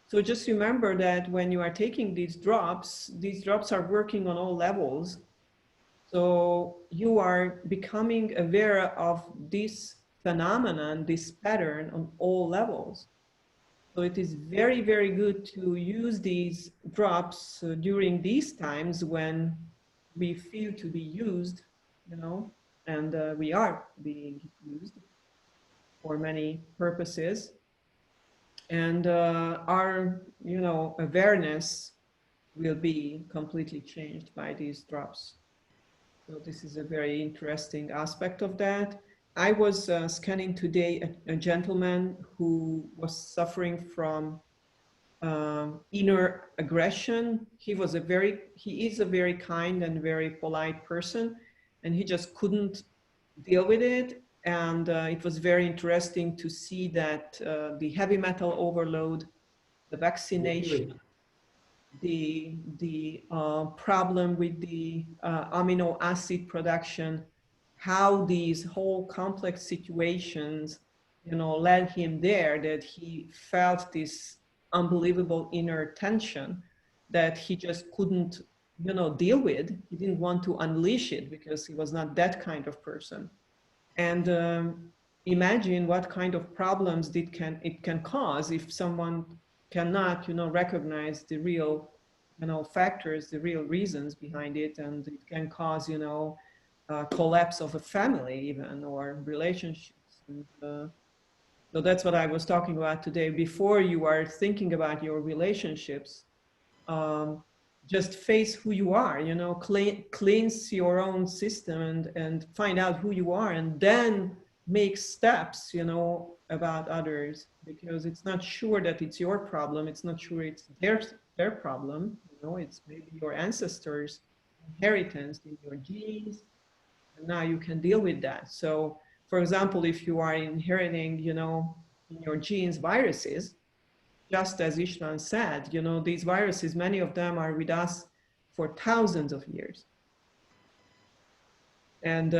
So just remember that when you are taking these drops are working on all levels. So you are becoming aware of this phenomenon, this pattern on all levels. So it is very, very good to use these drops during these times when we feel to be used, you know, and we are being used for many purposes. And our, you know, awareness will be completely changed by these drops. So this is a very interesting aspect of that. I was scanning today a gentleman who was suffering from inner aggression. He is a very kind and very polite person, and he just couldn't deal with it. And it was very interesting to see that the heavy metal overload, the vaccination, the problem with the amino acid production, how these whole complex situations, led him there, that he felt this unbelievable inner tension that he just couldn't, deal with. He didn't want to unleash it because he was not that kind of person. And imagine what kind of problems it can cause if someone cannot, recognize the real, factors, the real reasons behind it, and it can cause, collapse of a family even, or relationships. And, so that's what I was talking about today. Before you are thinking about your relationships, just face who you are, cleanse your own system and find out who you are, and then make steps, about others, because it's not sure that it's your problem. It's not sure it's their problem. It's maybe your ancestors' inheritance in your genes, and now you can deal with that. So, for example, if you are inheriting, in your genes viruses, just as Ishvan said, these viruses, many of them are with us for thousands of years. And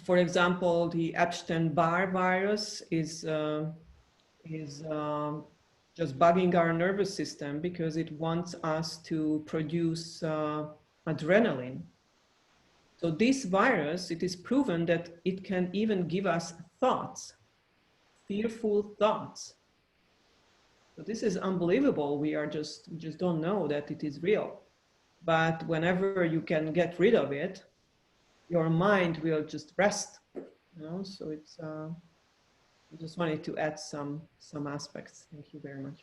for example, the Epstein-Barr virus is just bugging our nervous system because it wants us to produce adrenaline. So this virus, it is proven that it can even give us thoughts, fearful thoughts. So this is unbelievable. We just don't know that it is real. But whenever you can get rid of it, your mind will just rest. So it's. I just wanted to add some aspects. Thank you very much.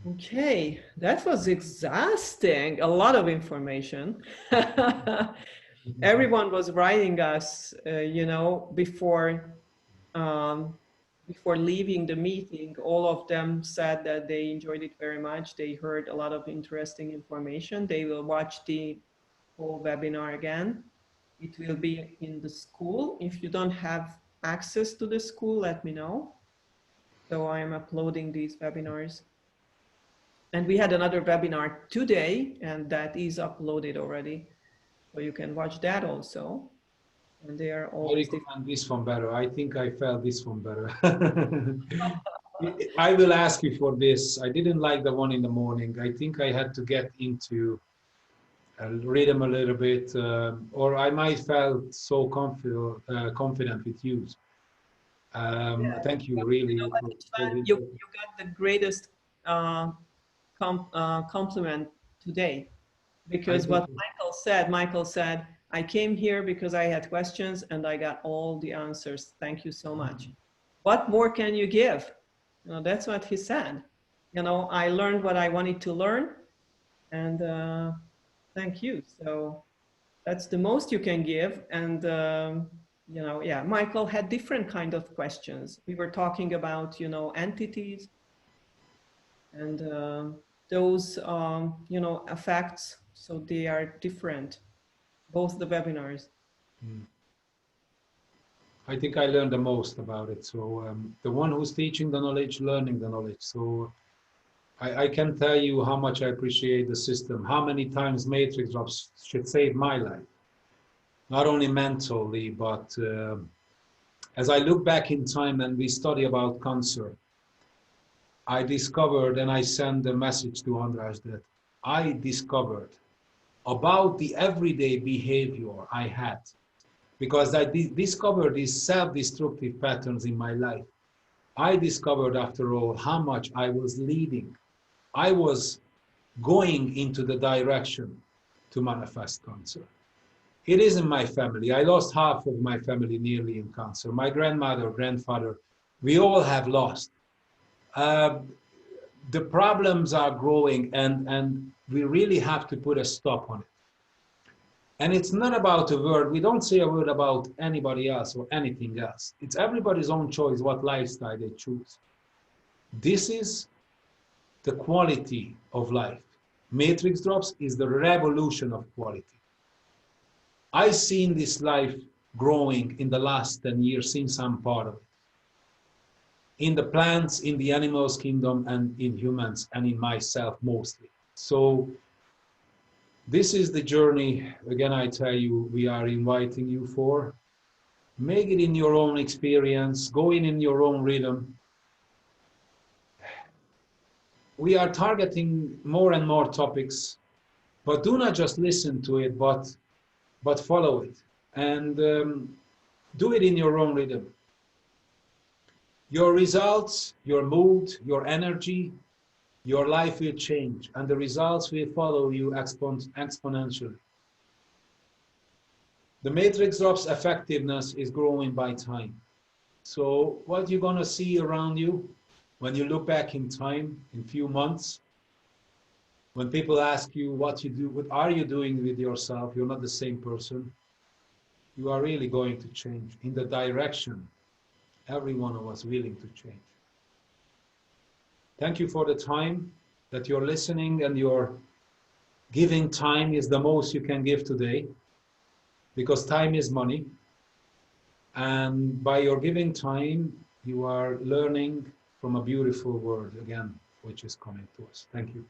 Okay, that was exhausting. A lot of information. Everyone was writing us, before leaving the meeting. All of them said that they enjoyed it very much. They heard a lot of interesting information. They will watch the whole webinar again. It will be in the school. If you don't have access to the school, let me know. So I am uploading these webinars. And we had another webinar today, and that is uploaded already. So you can watch that also. And they are all. I recommend this one better. I think I felt this one better. I will ask you for this. I didn't like the one in the morning. I think I had to get into rhythm a little bit, or I might felt so confident with you. Yeah. Thank you, really. You got the greatest compliment today, because what Michael said, I came here because I had questions and I got all the answers. Thank you so much. What more can you give? That's what he said. I learned what I wanted to learn, and thank you. So that's the most you can give. And yeah, Michael had different kind of questions. We were talking about, entities and those, effects. So they are different, both the webinars. I think I learned the most about it. So the one who's teaching the knowledge, learning the knowledge. So I can tell you how much I appreciate the system, how many times matrix drops should save my life. Not only mentally, but as I look back in time and we study about cancer, I discovered, and I send a message to Andras, that I discovered about the everyday behavior I had, because I discovered these self-destructive patterns in my life. I discovered, after all, how much I was leading. I was going into the direction to manifest cancer. It is in my family. I lost half of my family nearly in cancer. My grandmother, grandfather, we all have lost. The problems are growing, and we really have to put a stop on it. And it's not about a word. We don't say a word about anybody else or anything else. It's everybody's own choice what lifestyle they choose. This is the quality of life. Matrix drops is the revolution of quality. I've seen this life growing in the last 10 years since I'm part of it. In the plants, in the animals kingdom, and in humans, and in myself mostly. So this is the journey, again, I tell you, we are inviting you for. Make it in your own experience, go in your own rhythm. We are targeting more and more topics, but do not just listen to it, but follow it. And do it in your own rhythm. Your results, your mood, your energy, your life will change, and the results will follow you exponentially. The matrix drops effectiveness is growing by time. So what you're gonna see around you when you look back in time, in few months, when people ask you what you do, what are you doing with yourself, you're not the same person, you are really going to change in the direction every one of us willing to change. Thank you for the time that you're listening, and your giving time is the most you can give today, because time is money. And by your giving time, you are learning from a beautiful world again, which is coming to us. Thank you.